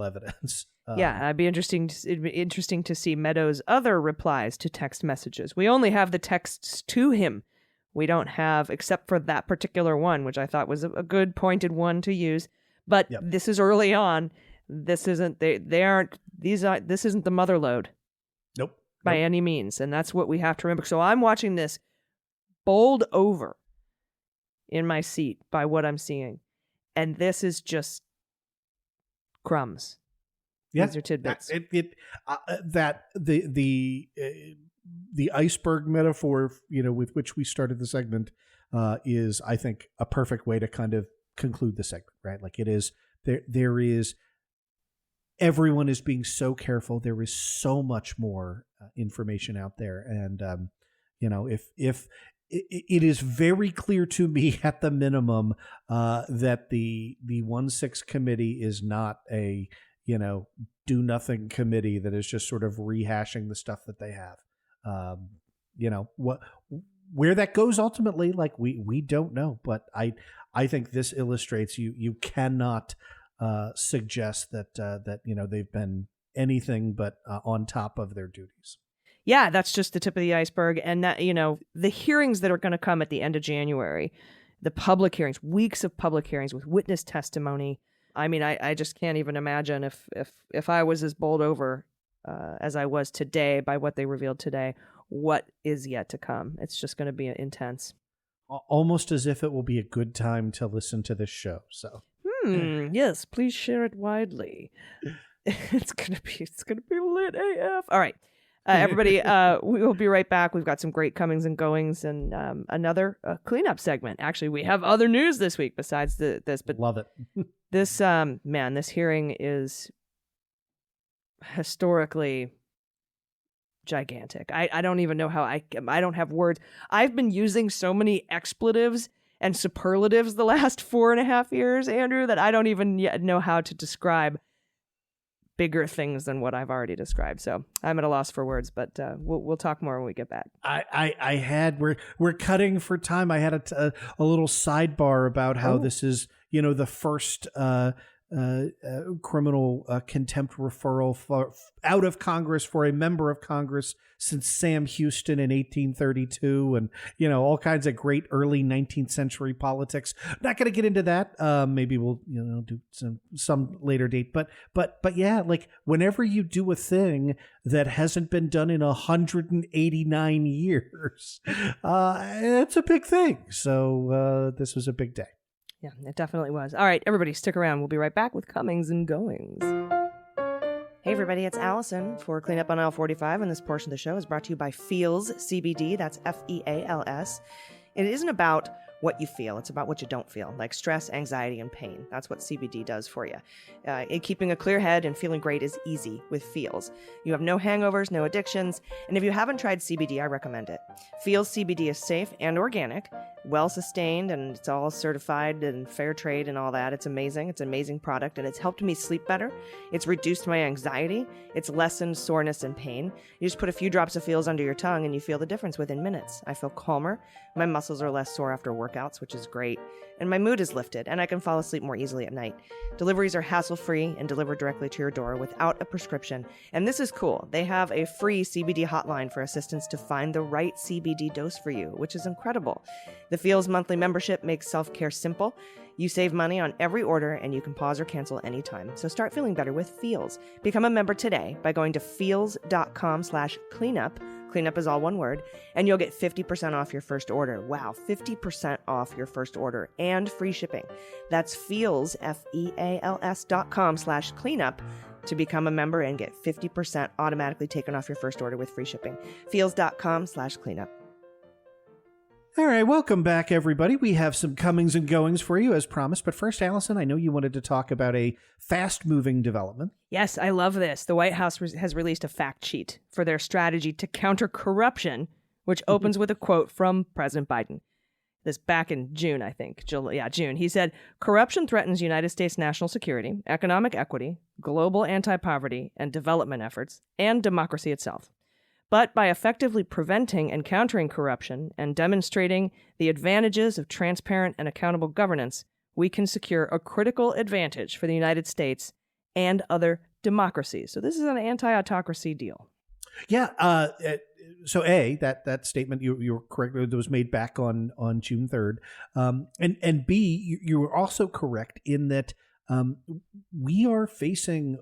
evidence. Yeah. It'd be interesting to see Meadows' other replies to text messages. We only have the texts to him. We don't have, except for that particular one, which I thought was a good pointed one to use. But This is early on. This isn't this isn't the mother lode. Nope. By any means. And that's what we have to remember. So I'm watching this bowled over in my seat by what I'm seeing. And this is just crumbs. Yeah. These are tidbits. The iceberg metaphor, with which we started the segment, is, I think, a perfect way to kind of conclude the segment, right? Like, it is, there is, everyone is being so careful. There is so much more information out there. And, if it is very clear to me at the minimum that the 1-6 committee is not a, do nothing committee that is just sort of rehashing the stuff that they have. Where that goes ultimately, like, we don't know, but I think this illustrates you cannot suggest that they've been anything but on top of their duties. Yeah, that's just the tip of the iceberg. And that, the hearings that are going to come at the end of January, the public hearings, weeks of public hearings with witness testimony. I mean, I just can't even imagine if I was as bowled over as I was today by what they revealed today, what is yet to come. It's just going to be intense. Almost as if it will be a good time to listen to this show. So, yes, please share it widely. It's gonna be lit AF. All right, everybody, we will be right back. We've got some great comings and goings and another cleanup segment. Actually, we have other news this week besides this. But love it. This this hearing is historically gigantic. I don't even know how I don't have words. I've been using so many expletives and superlatives the last 4.5 years, Andrew, that I don't even yet know how to describe bigger things than what I've already described. So I'm at a loss for words, but we'll talk more when we get back. We're cutting for time. I had a little sidebar about how this is, the first criminal contempt referral out of Congress for a member of Congress since Sam Houston in 1832, and all kinds of great early 19th century politics. Not going to get into that. Maybe we'll do some later date. But yeah, like whenever you do a thing that hasn't been done in 189 years, it's a big thing. So this was a big day. Yeah, it definitely was. All right, everybody, stick around. We'll be right back with comings and goings. Hey, everybody, it's Allison for Cleanup on Aisle 45, and this portion of the show is brought to you by Feals CBD. That's Feals. It isn't about what you feel. It's about what you don't feel, like stress, anxiety, and pain. That's what CBD does for you. Keeping a clear head and feeling great is easy with Feals. You have no hangovers, no addictions, and if you haven't tried CBD, I recommend it. Feals CBD is safe and organic, well-sustained, and it's all certified and fair trade and all that. It's amazing. It's an amazing product, and it's helped me sleep better. It's reduced my anxiety. It's lessened soreness and pain. You just put a few drops of Feals under your tongue, and you feel the difference within minutes. I feel calmer. My muscles are less sore after workouts, which is great. And my mood is lifted, and I can fall asleep more easily at night. Deliveries are hassle-free and delivered directly to your door without a prescription. And this is cool. They have a free CBD hotline for assistance to find the right CBD dose for you, which is incredible. The Feals monthly membership makes self-care simple. You save money on every order, and you can pause or cancel anytime. So start feeling better with Feals. Become a member today by going to feals.com/cleanup. Cleanup is all one word, and you'll get 50% off your first order. Wow, 50% off your first order and free shipping. That's Feals, FEALS.com/cleanup to become a member and get 50% automatically taken off your first order with free shipping. Feals.com/cleanup. All right, welcome back, everybody. We have some comings and goings for you, as promised. But first, Allison, I know you wanted to talk about a fast-moving development. Yes, I love this. The White House has released a fact sheet for their strategy to counter corruption, which opens with a quote from President Biden. This back in June, I think. June. He said, "Corruption threatens United States national security, economic equity, global anti-poverty and development efforts, and democracy itself. But by effectively preventing and countering corruption and demonstrating the advantages of transparent and accountable governance, we can secure a critical advantage for the United States and other democracies." So this is an anti-autocracy deal. Yeah. So that statement, you're correct, it was made back on June 3rd. And B, you were also correct in that we are facing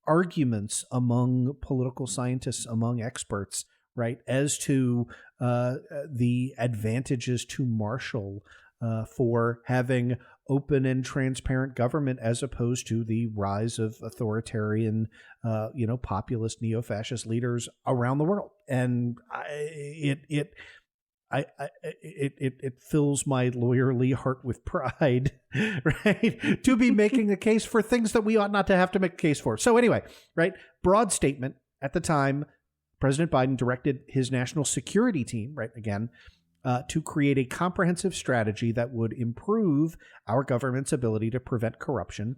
arguments among political scientists, among experts, right, as to the advantages to Marshall for having open and transparent government as opposed to the rise of authoritarian, populist neo-fascist leaders around the world. And it fills my lawyerly heart with pride, right, to be making a case for things that we ought not to have to make a case for. So anyway, right, broad statement. At the time, President Biden directed his national security team, right, again, to create a comprehensive strategy that would improve our government's ability to prevent corruption,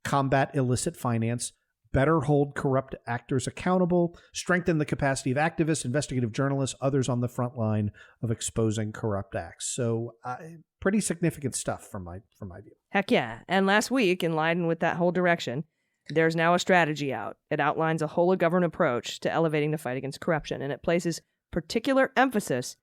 combat illicit finance, better hold corrupt actors accountable, strengthen the capacity of activists, investigative journalists, others on the front line of exposing corrupt acts. So pretty significant stuff from my view. Heck yeah. And last week, in line with that whole direction, there's now a strategy out. It outlines a whole of government approach to elevating the fight against corruption, and it places particular emphasis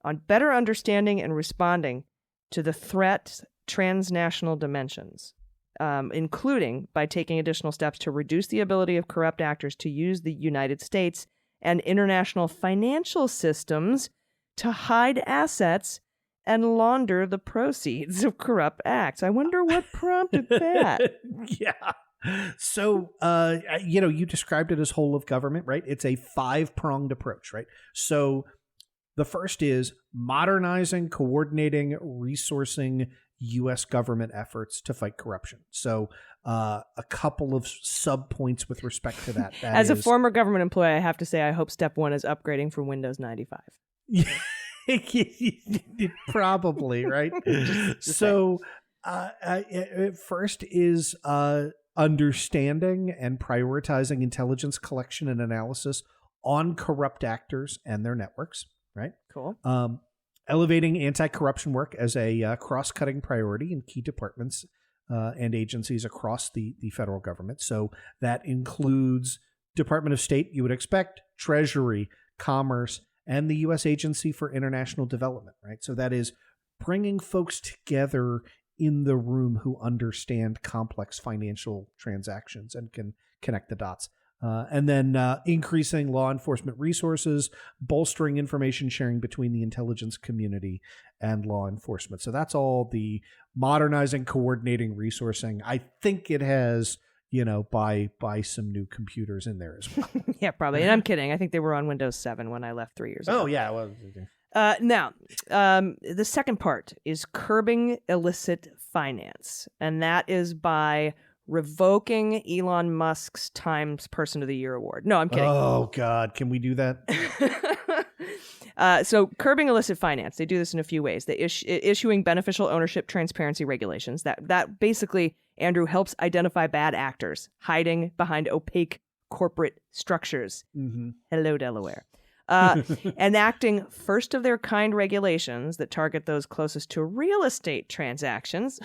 on better understanding and responding to the threat's transnational dimensions, including by taking additional steps to reduce the ability of corrupt actors to use the United States and international financial systems to hide assets and launder the proceeds of corrupt acts. I wonder what prompted that. Yeah. So, you described it as whole of government, right? It's a 5-pronged approach, right? So the first is modernizing, coordinating, resourcing U.S. government efforts to fight corruption. So a couple of sub-points with respect to that. As a former government employee, I have to say I hope step 1 is upgrading from Windows 95. Probably, right? So first is understanding and prioritizing intelligence collection and analysis on corrupt actors and their networks, right? Cool. Elevating anti-corruption work as a cross-cutting priority in key departments and agencies across the federal government. So that includes Department of State, you would expect, Treasury, Commerce, and the U.S. Agency for International Development, right? So that is bringing folks together in the room who understand complex financial transactions and can connect the dots. And then increasing law enforcement resources, bolstering information sharing between the intelligence community and law enforcement. So that's all the modernizing, coordinating, resourcing. I think it has, buy some new computers in there as well. Yeah, probably. And I'm kidding. I think they were on Windows 7 when I left 3 years ago. Oh, yeah. Well, now, the second part is curbing illicit finance. And that is by revoking Elon Musk's Times Person of the Year award. No, I'm kidding. Oh, God. Can we do that? So curbing illicit finance, they do this in a few ways. They issuing beneficial ownership transparency regulations. That basically, Andrew, helps identify bad actors hiding behind opaque corporate structures. Mm-hmm. Hello, Delaware. Enacting first-of-their-kind regulations that target those closest to real estate transactions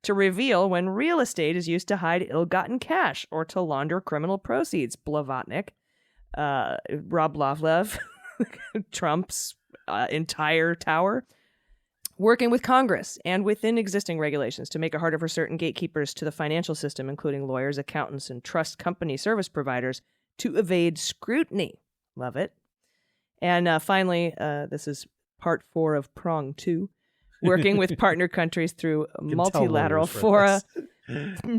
to reveal when real estate is used to hide ill-gotten cash or to launder criminal proceeds. Blavatnik, Rob Lovlev, Trump's entire tower. Working with Congress and within existing regulations to make it harder for certain gatekeepers to the financial system, including lawyers, accountants, and trust company service providers, to evade scrutiny. Love it. And finally, this is part 4 of prong 2. Working with partner countries through multilateral fora,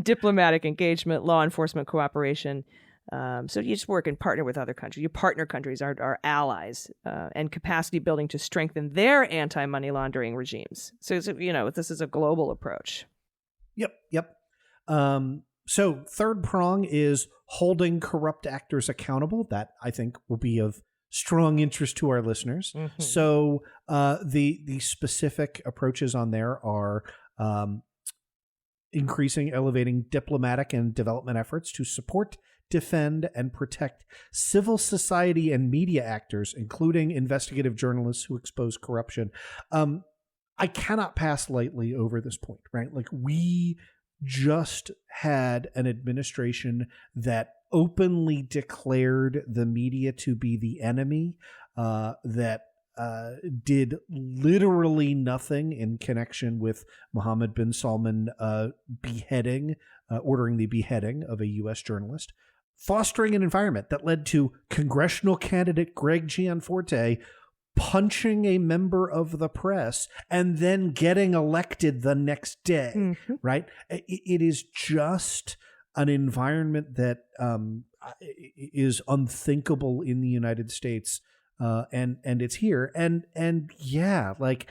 diplomatic engagement, law enforcement cooperation. So you just work and partner with other countries. Your partner countries are allies, and capacity building to strengthen their anti-money laundering regimes. So this is a global approach. Yep. So third prong is holding corrupt actors accountable. That, I think, will be of strong interest to our listeners. Mm-hmm. So the specific approaches on there are increasing, elevating diplomatic and development efforts to support, defend, and protect civil society and media actors, including investigative journalists who expose corruption. I cannot pass lightly over this point, right? Like, we just had an administration that openly declared the media to be the enemy, that did literally nothing in connection with Mohammed bin Salman ordering the beheading of a U.S. journalist, fostering an environment that led to congressional candidate Greg Gianforte punching a member of the press and then getting elected the next day, mm-hmm. right? It is just an environment that is unthinkable in the United States, and it's here. And yeah, like,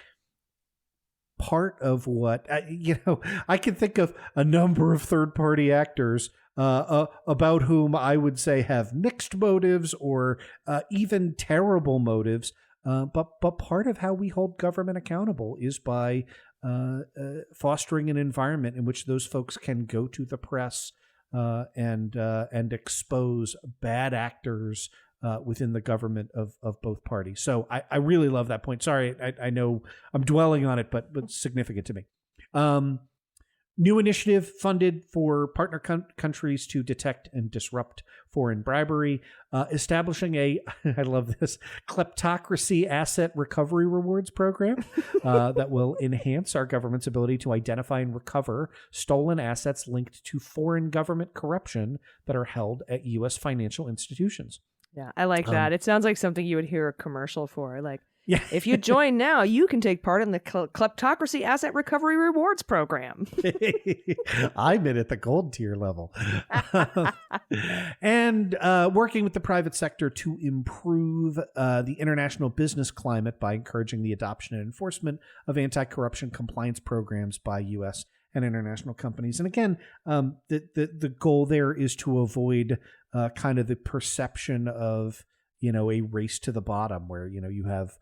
part of what, I can think of a number of third-party actors about whom I would say have mixed motives or even terrible motives. But part of how we hold government accountable is by fostering an environment in which those folks can go to the press and expose bad actors within the government of both parties. So I really love that point. Sorry, I know I'm dwelling on it, but significant to me. New initiative funded for partner countries to detect and disrupt foreign bribery, establishing I love this, kleptocracy asset recovery rewards program that will enhance our government's ability to identify and recover stolen assets linked to foreign government corruption that are held at U.S. financial institutions. Yeah, I like that. It sounds like something you would hear a commercial for. Like, yeah. If you join now, you can take part in the Kleptocracy Asset Recovery Rewards Program. I'm in at the gold tier level. And working with the private sector to improve the international business climate by encouraging the adoption and enforcement of anti-corruption compliance programs by U.S. and international companies. And again, the goal there is to avoid kind of the perception of, a race to the bottom where, you have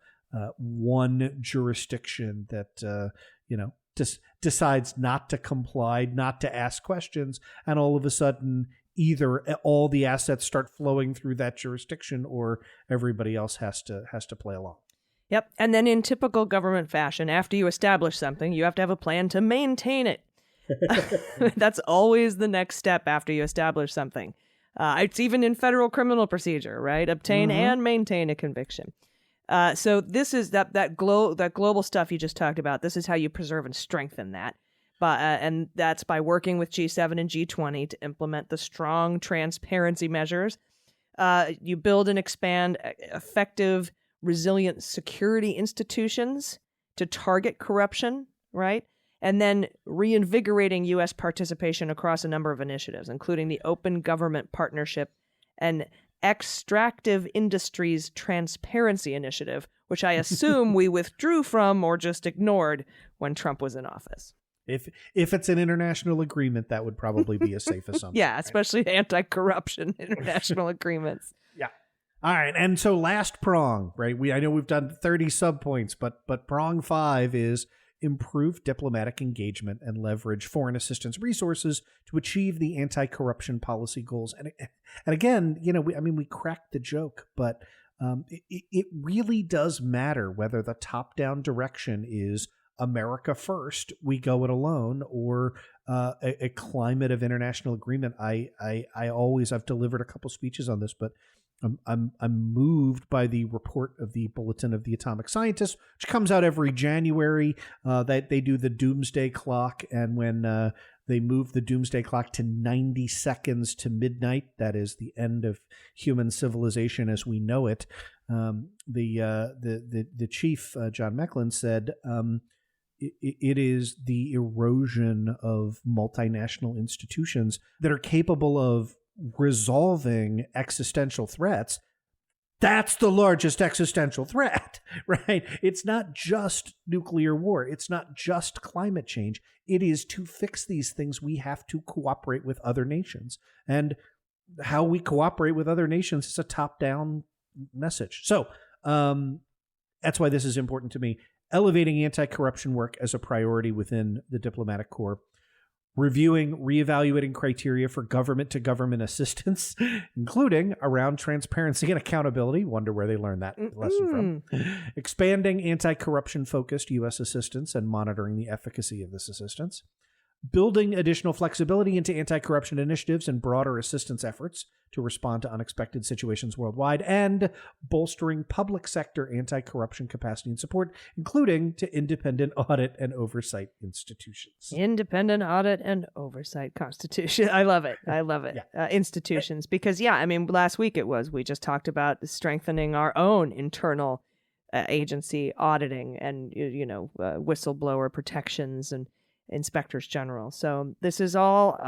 one jurisdiction that, decides not to comply, not to ask questions, and all of a sudden either all the assets start flowing through that jurisdiction or everybody else has to play along. Yep. And then in typical government fashion, after you establish something, you have to have a plan to maintain it. That's always the next step after you establish something. It's even in federal criminal procedure, right? Obtain and maintain a conviction. So this is that global stuff you just talked about. This is how you preserve and strengthen that. And that's by working with G7 and G20 to implement the strong transparency measures. You build and expand effective, resilient security institutions to target corruption, right? And then reinvigorating U.S. participation across a number of initiatives, including the Open Government Partnership and Extractive Industries Transparency Initiative, which I assume we withdrew from or just ignored when Trump was in office. If it's an international agreement, that would probably be a safe assumption. Yeah, especially anti-corruption international agreements. Yeah. All right, and so last prong, right? I know we've done 30 subpoints, but prong 5 is improve diplomatic engagement and leverage foreign assistance resources to achieve the anti-corruption policy goals. And again, we cracked the joke, but it really does matter whether the top-down direction is America first, we go it alone, or a climate of international agreement. I've delivered a couple speeches on this, but I'm moved by the report of the Bulletin of the Atomic Scientist, which comes out every January. That they do the doomsday clock, and when they move the doomsday clock to 90 seconds to midnight, that is the end of human civilization as we know it. The chief, John Mecklin, said it is the erosion of multinational institutions that are capable of resolving existential threats. That's the largest existential threat, right? It's not just nuclear war. It's not just climate change. It is to fix these things, we have to cooperate with other nations. And how we cooperate with other nations is a top-down message. So that's why this is important to me. Elevating anti-corruption work as a priority within the diplomatic corps. Reviewing, reevaluating criteria for government-to-government assistance, including around transparency and accountability. Wonder where they learned that lesson from. Expanding anti-corruption-focused U.S. assistance and monitoring the efficacy of this assistance. Building additional flexibility into anti-corruption initiatives and broader assistance efforts to respond to unexpected situations worldwide, and bolstering public sector anti-corruption capacity and support, including to independent audit and oversight institutions. Independent audit and oversight constitution. I love it. Yeah. Institutions. Because, last week we just talked about strengthening our own internal agency auditing and, whistleblower protections and inspectors general. So this is all,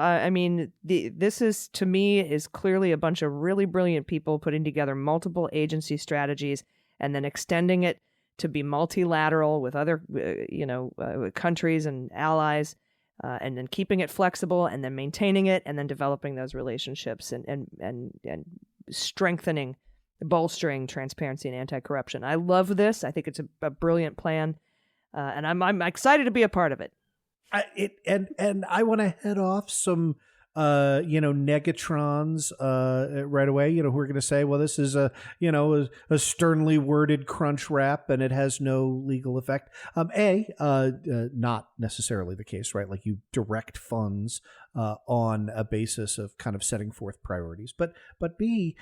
this is, to me, is clearly a bunch of really brilliant people putting together multiple agency strategies and then extending it to be multilateral with other, countries and allies, and then keeping it flexible and then maintaining it and then developing those relationships and strengthening, bolstering transparency and anti-corruption. I love this. I think it's a brilliant plan, and I'm excited to be a part of it. I want to head off some negatrons right away, who are going to say, well, this is a sternly worded crunch wrap and it has no legal effect. Not necessarily the case, right? Like, you direct funds on a basis of kind of setting forth priorities, but B,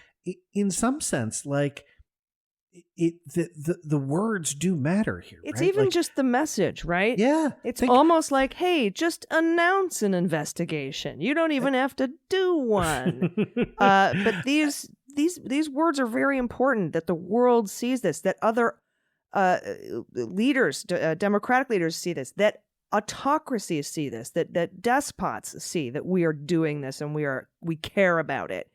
in some sense, like, the words do matter here. It's right? even just the message, right? Yeah. It's almost like, hey, just announce an investigation. You don't even have to do one. But these words are very important, that the world sees this, that other leaders, democratic leaders see this, that autocracies see this, that despots see that we are doing this and we care about it,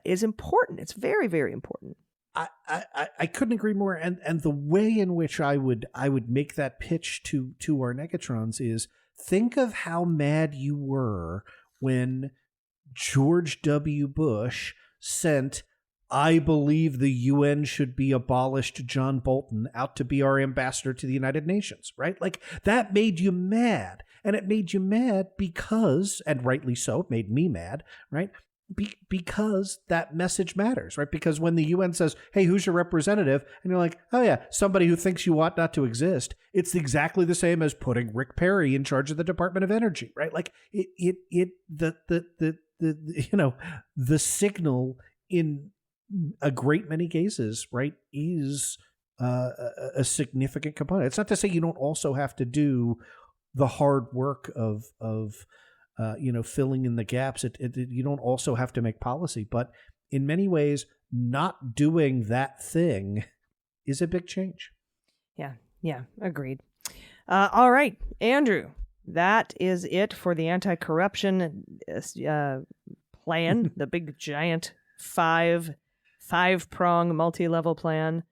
is important. It's very, very important. I couldn't agree more. And the way in which I would make that pitch to our Negatrons is, think of how mad you were when George W. Bush sent, "I believe the UN should be abolished," John Bolton out to be our ambassador to the United Nations, right? Like, that made you mad. And it made you mad because, and rightly so, it made me mad, right? because that message matters, right? Because when the UN says, hey, who's your representative? And you're like, oh yeah, somebody who thinks you ought not to exist. It's exactly the same as putting Rick Perry in charge of the Department of Energy, right? Like the signal in a great many cases, right, is a significant component. It's not to say you don't also have to do the hard work of filling in the gaps. You don't also have to make policy, but in many ways, not doing that thing is a big change. Yeah, agreed. All right, Andrew, that is it for the anti-corruption plan, the big giant five-prong multi-level plan,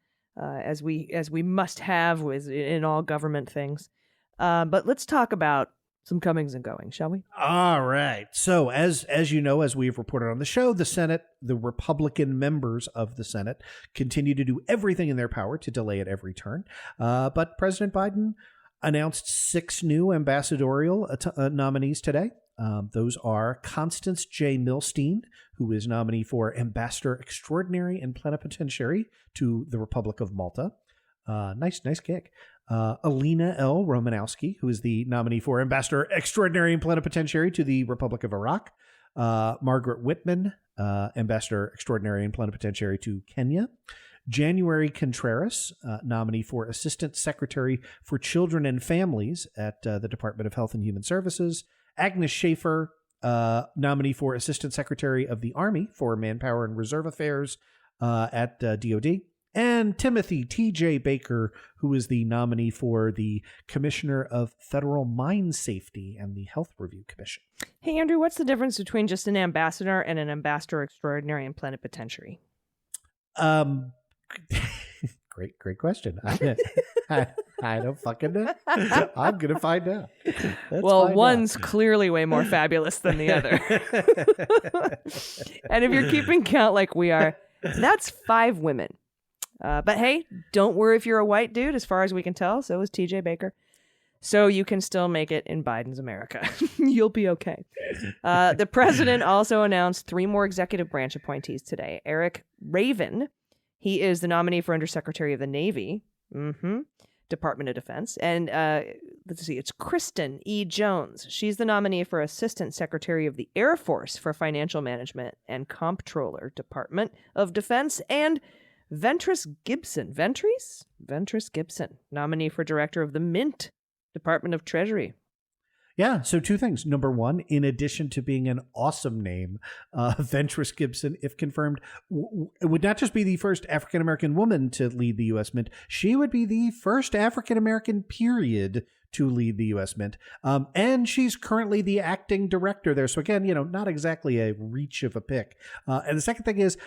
as we must have in all government things. But let's talk about some comings and goings, shall we? All right. So as you know, as we've reported on the show, the Senate, the Republican members of the Senate continue to do everything in their power to delay at every turn. But President Biden announced 6 new ambassadorial nominees today. Those are Constance J. Milstein, who is nominee for Ambassador Extraordinary and Plenipotentiary to the Republic of Malta. Nice gig. Alina L. Romanowski, who is the nominee for Ambassador Extraordinary and Plenipotentiary to the Republic of Iraq. Margaret Whitman, Ambassador Extraordinary and Plenipotentiary to Kenya. January Contreras, nominee for Assistant Secretary for Children and Families at the Department of Health and Human Services. Agnes Schaefer, nominee for Assistant Secretary of the Army for Manpower and Reserve Affairs at DOD. And Timothy T.J. Baker, who is the nominee for the Commissioner of Federal Mine Safety and the Health Review Commission. Hey, Andrew, what's the difference between just an ambassador and an ambassador extraordinary and plenipotentiary? Great question. I don't fucking know. I'm going to find out. One's clearly way more fabulous than the other. And if you're keeping count like we are, that's 5 women. But hey, don't worry if you're a white dude, as far as we can tell. So is TJ Baker. So you can still make it in Biden's America. You'll be okay. The president also announced 3 more executive branch appointees today. Eric Raven, he is the nominee for Undersecretary of the Navy, Department of Defense. And let's see, it's Kristen E. Jones. She's the nominee for Assistant Secretary of the Air Force for Financial Management and Comptroller, Department of Defense. And Ventris Gibson, nominee for Director of the Mint, Department of Treasury. Yeah, so 2 things. Number 1, in addition to being an awesome name, Ventris Gibson, if confirmed, would not just be the first African-American woman to lead the U.S. Mint, she would be the first African-American period to lead the U.S. Mint. And she's currently the acting director there. So again, not exactly a reach of a pick. And the second thing is,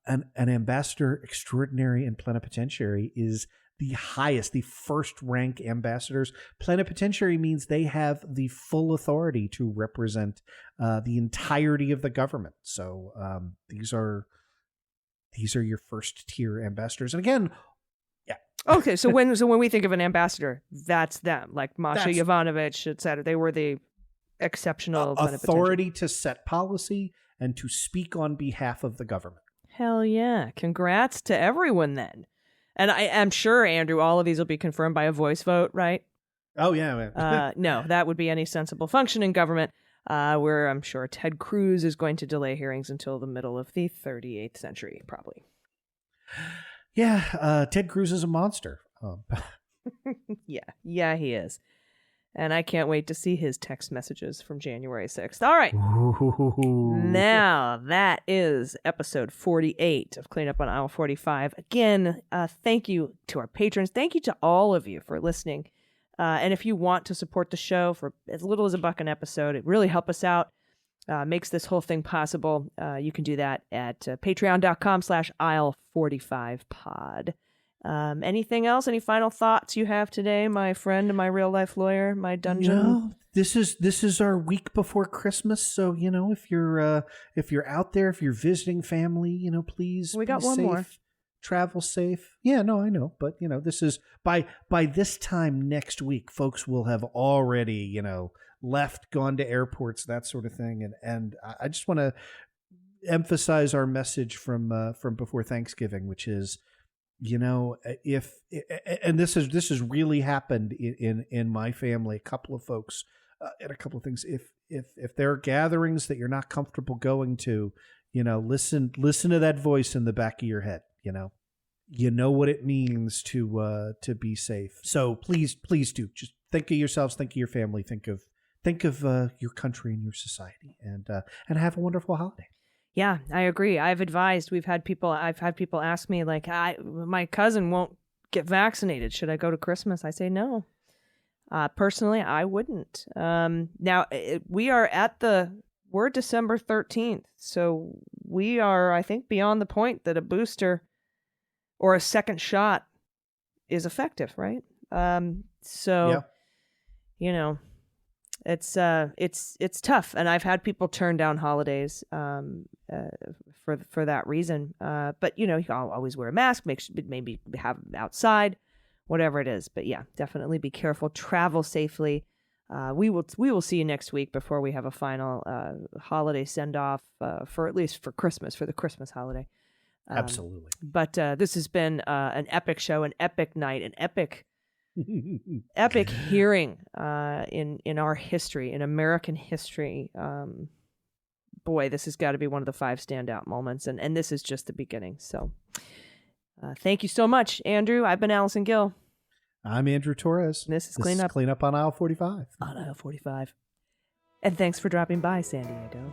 an ambassador extraordinary and plenipotentiary is the highest, the first rank ambassadors. Plenipotentiary means they have the full authority to represent the entirety of the government. So these are your first tier ambassadors. And again, yeah. Okay, so when we think of an ambassador, that's them, like Masha Yovanovitch, et cetera. They were the exceptional authority to set policy and to speak on behalf of the government. Hell yeah. Congrats to everyone then. And I'm sure, Andrew, all of these will be confirmed by a voice vote, right? Oh, yeah. No, that would be any sensible function in government, where I'm sure Ted Cruz is going to delay hearings until the middle of the 38th century, probably. Yeah, Ted Cruz is a monster. Yeah, he is. And I can't wait to see his text messages from January 6th. All right. Ooh. Now, that is episode 48 of Clean Up on Aisle 45. Again, thank you to our patrons. Thank you to all of you for listening. And if you want to support the show for as little as $1 an episode, it really helps us out, makes this whole thing possible. You can do that at patreon.com/aisle45pod. Anything else? Any final thoughts you have today, my friend and my real life lawyer, my dungeon? No, this is our week before Christmas. So, if you're out there, if you're visiting family, please we got be one safe, more. Travel safe. Yeah, no, I know. But, this is by this time next week, folks will have already, left, gone to airports, that sort of thing. And I just want to emphasize our message from before Thanksgiving, which is, if and this has really happened in my family, a couple of folks and a couple of things. If there are gatherings that you're not comfortable going to, listen to that voice in the back of your head. You know what it means to be safe. So please do just think of yourselves, think of your family, think of your country and your society, and have a wonderful holiday. Yeah, I agree. I've had people ask me, like, my cousin won't get vaccinated. Should I go to Christmas? I say no. Personally, I wouldn't. Now, we're December 13th, so we are, I think, beyond the point that a booster or a second shot is effective, right? So, yeah. It's tough, and I've had people turn down holidays for that reason. But you can always wear a mask, maybe have them outside, whatever it is. But yeah, definitely be careful. Travel safely. We will see you next week before we have a final holiday send off for the Christmas holiday. Absolutely. But this has been an epic show, an epic night, an epic hearing in our history, in American history. Boy, this has got to be one of the 5 standout moments, and this is just the beginning. So thank you so much, Andrew. I've been Allison Gill. I'm Andrew Torrez. This is Cleanup on aisle 45. On aisle 45. And thanks for dropping by, San Diego.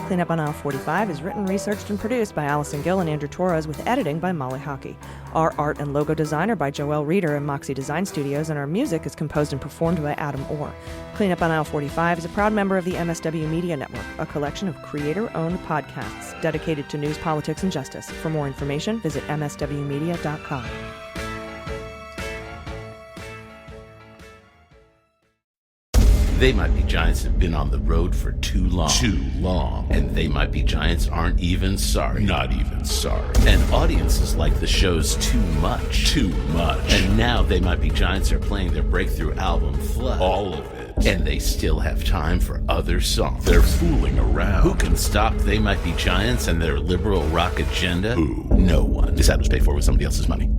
Cleanup on Aisle 45 is written, researched, and produced by Allison Gill and Andrew Torrez, with editing by Molly Hockey. Our art and logo design are by Joelle Reeder and Moxie Design Studios, and our music is composed and performed by Adam Orr. Cleanup on Aisle 45 is a proud member of the MSW Media Network, a collection of creator-owned podcasts dedicated to news, politics, and justice. For more information, visit mswmedia.com. They Might Be Giants have been on the road for too long. And They Might Be Giants aren't even sorry. Not even sorry. And audiences like the shows too much. And now They Might Be Giants are playing their breakthrough album, Flood. All of it. And they still have time for other songs. They're fooling around. Who can stop They Might Be Giants and their liberal rock agenda? Who? No one. This ad was paid for with somebody else's money.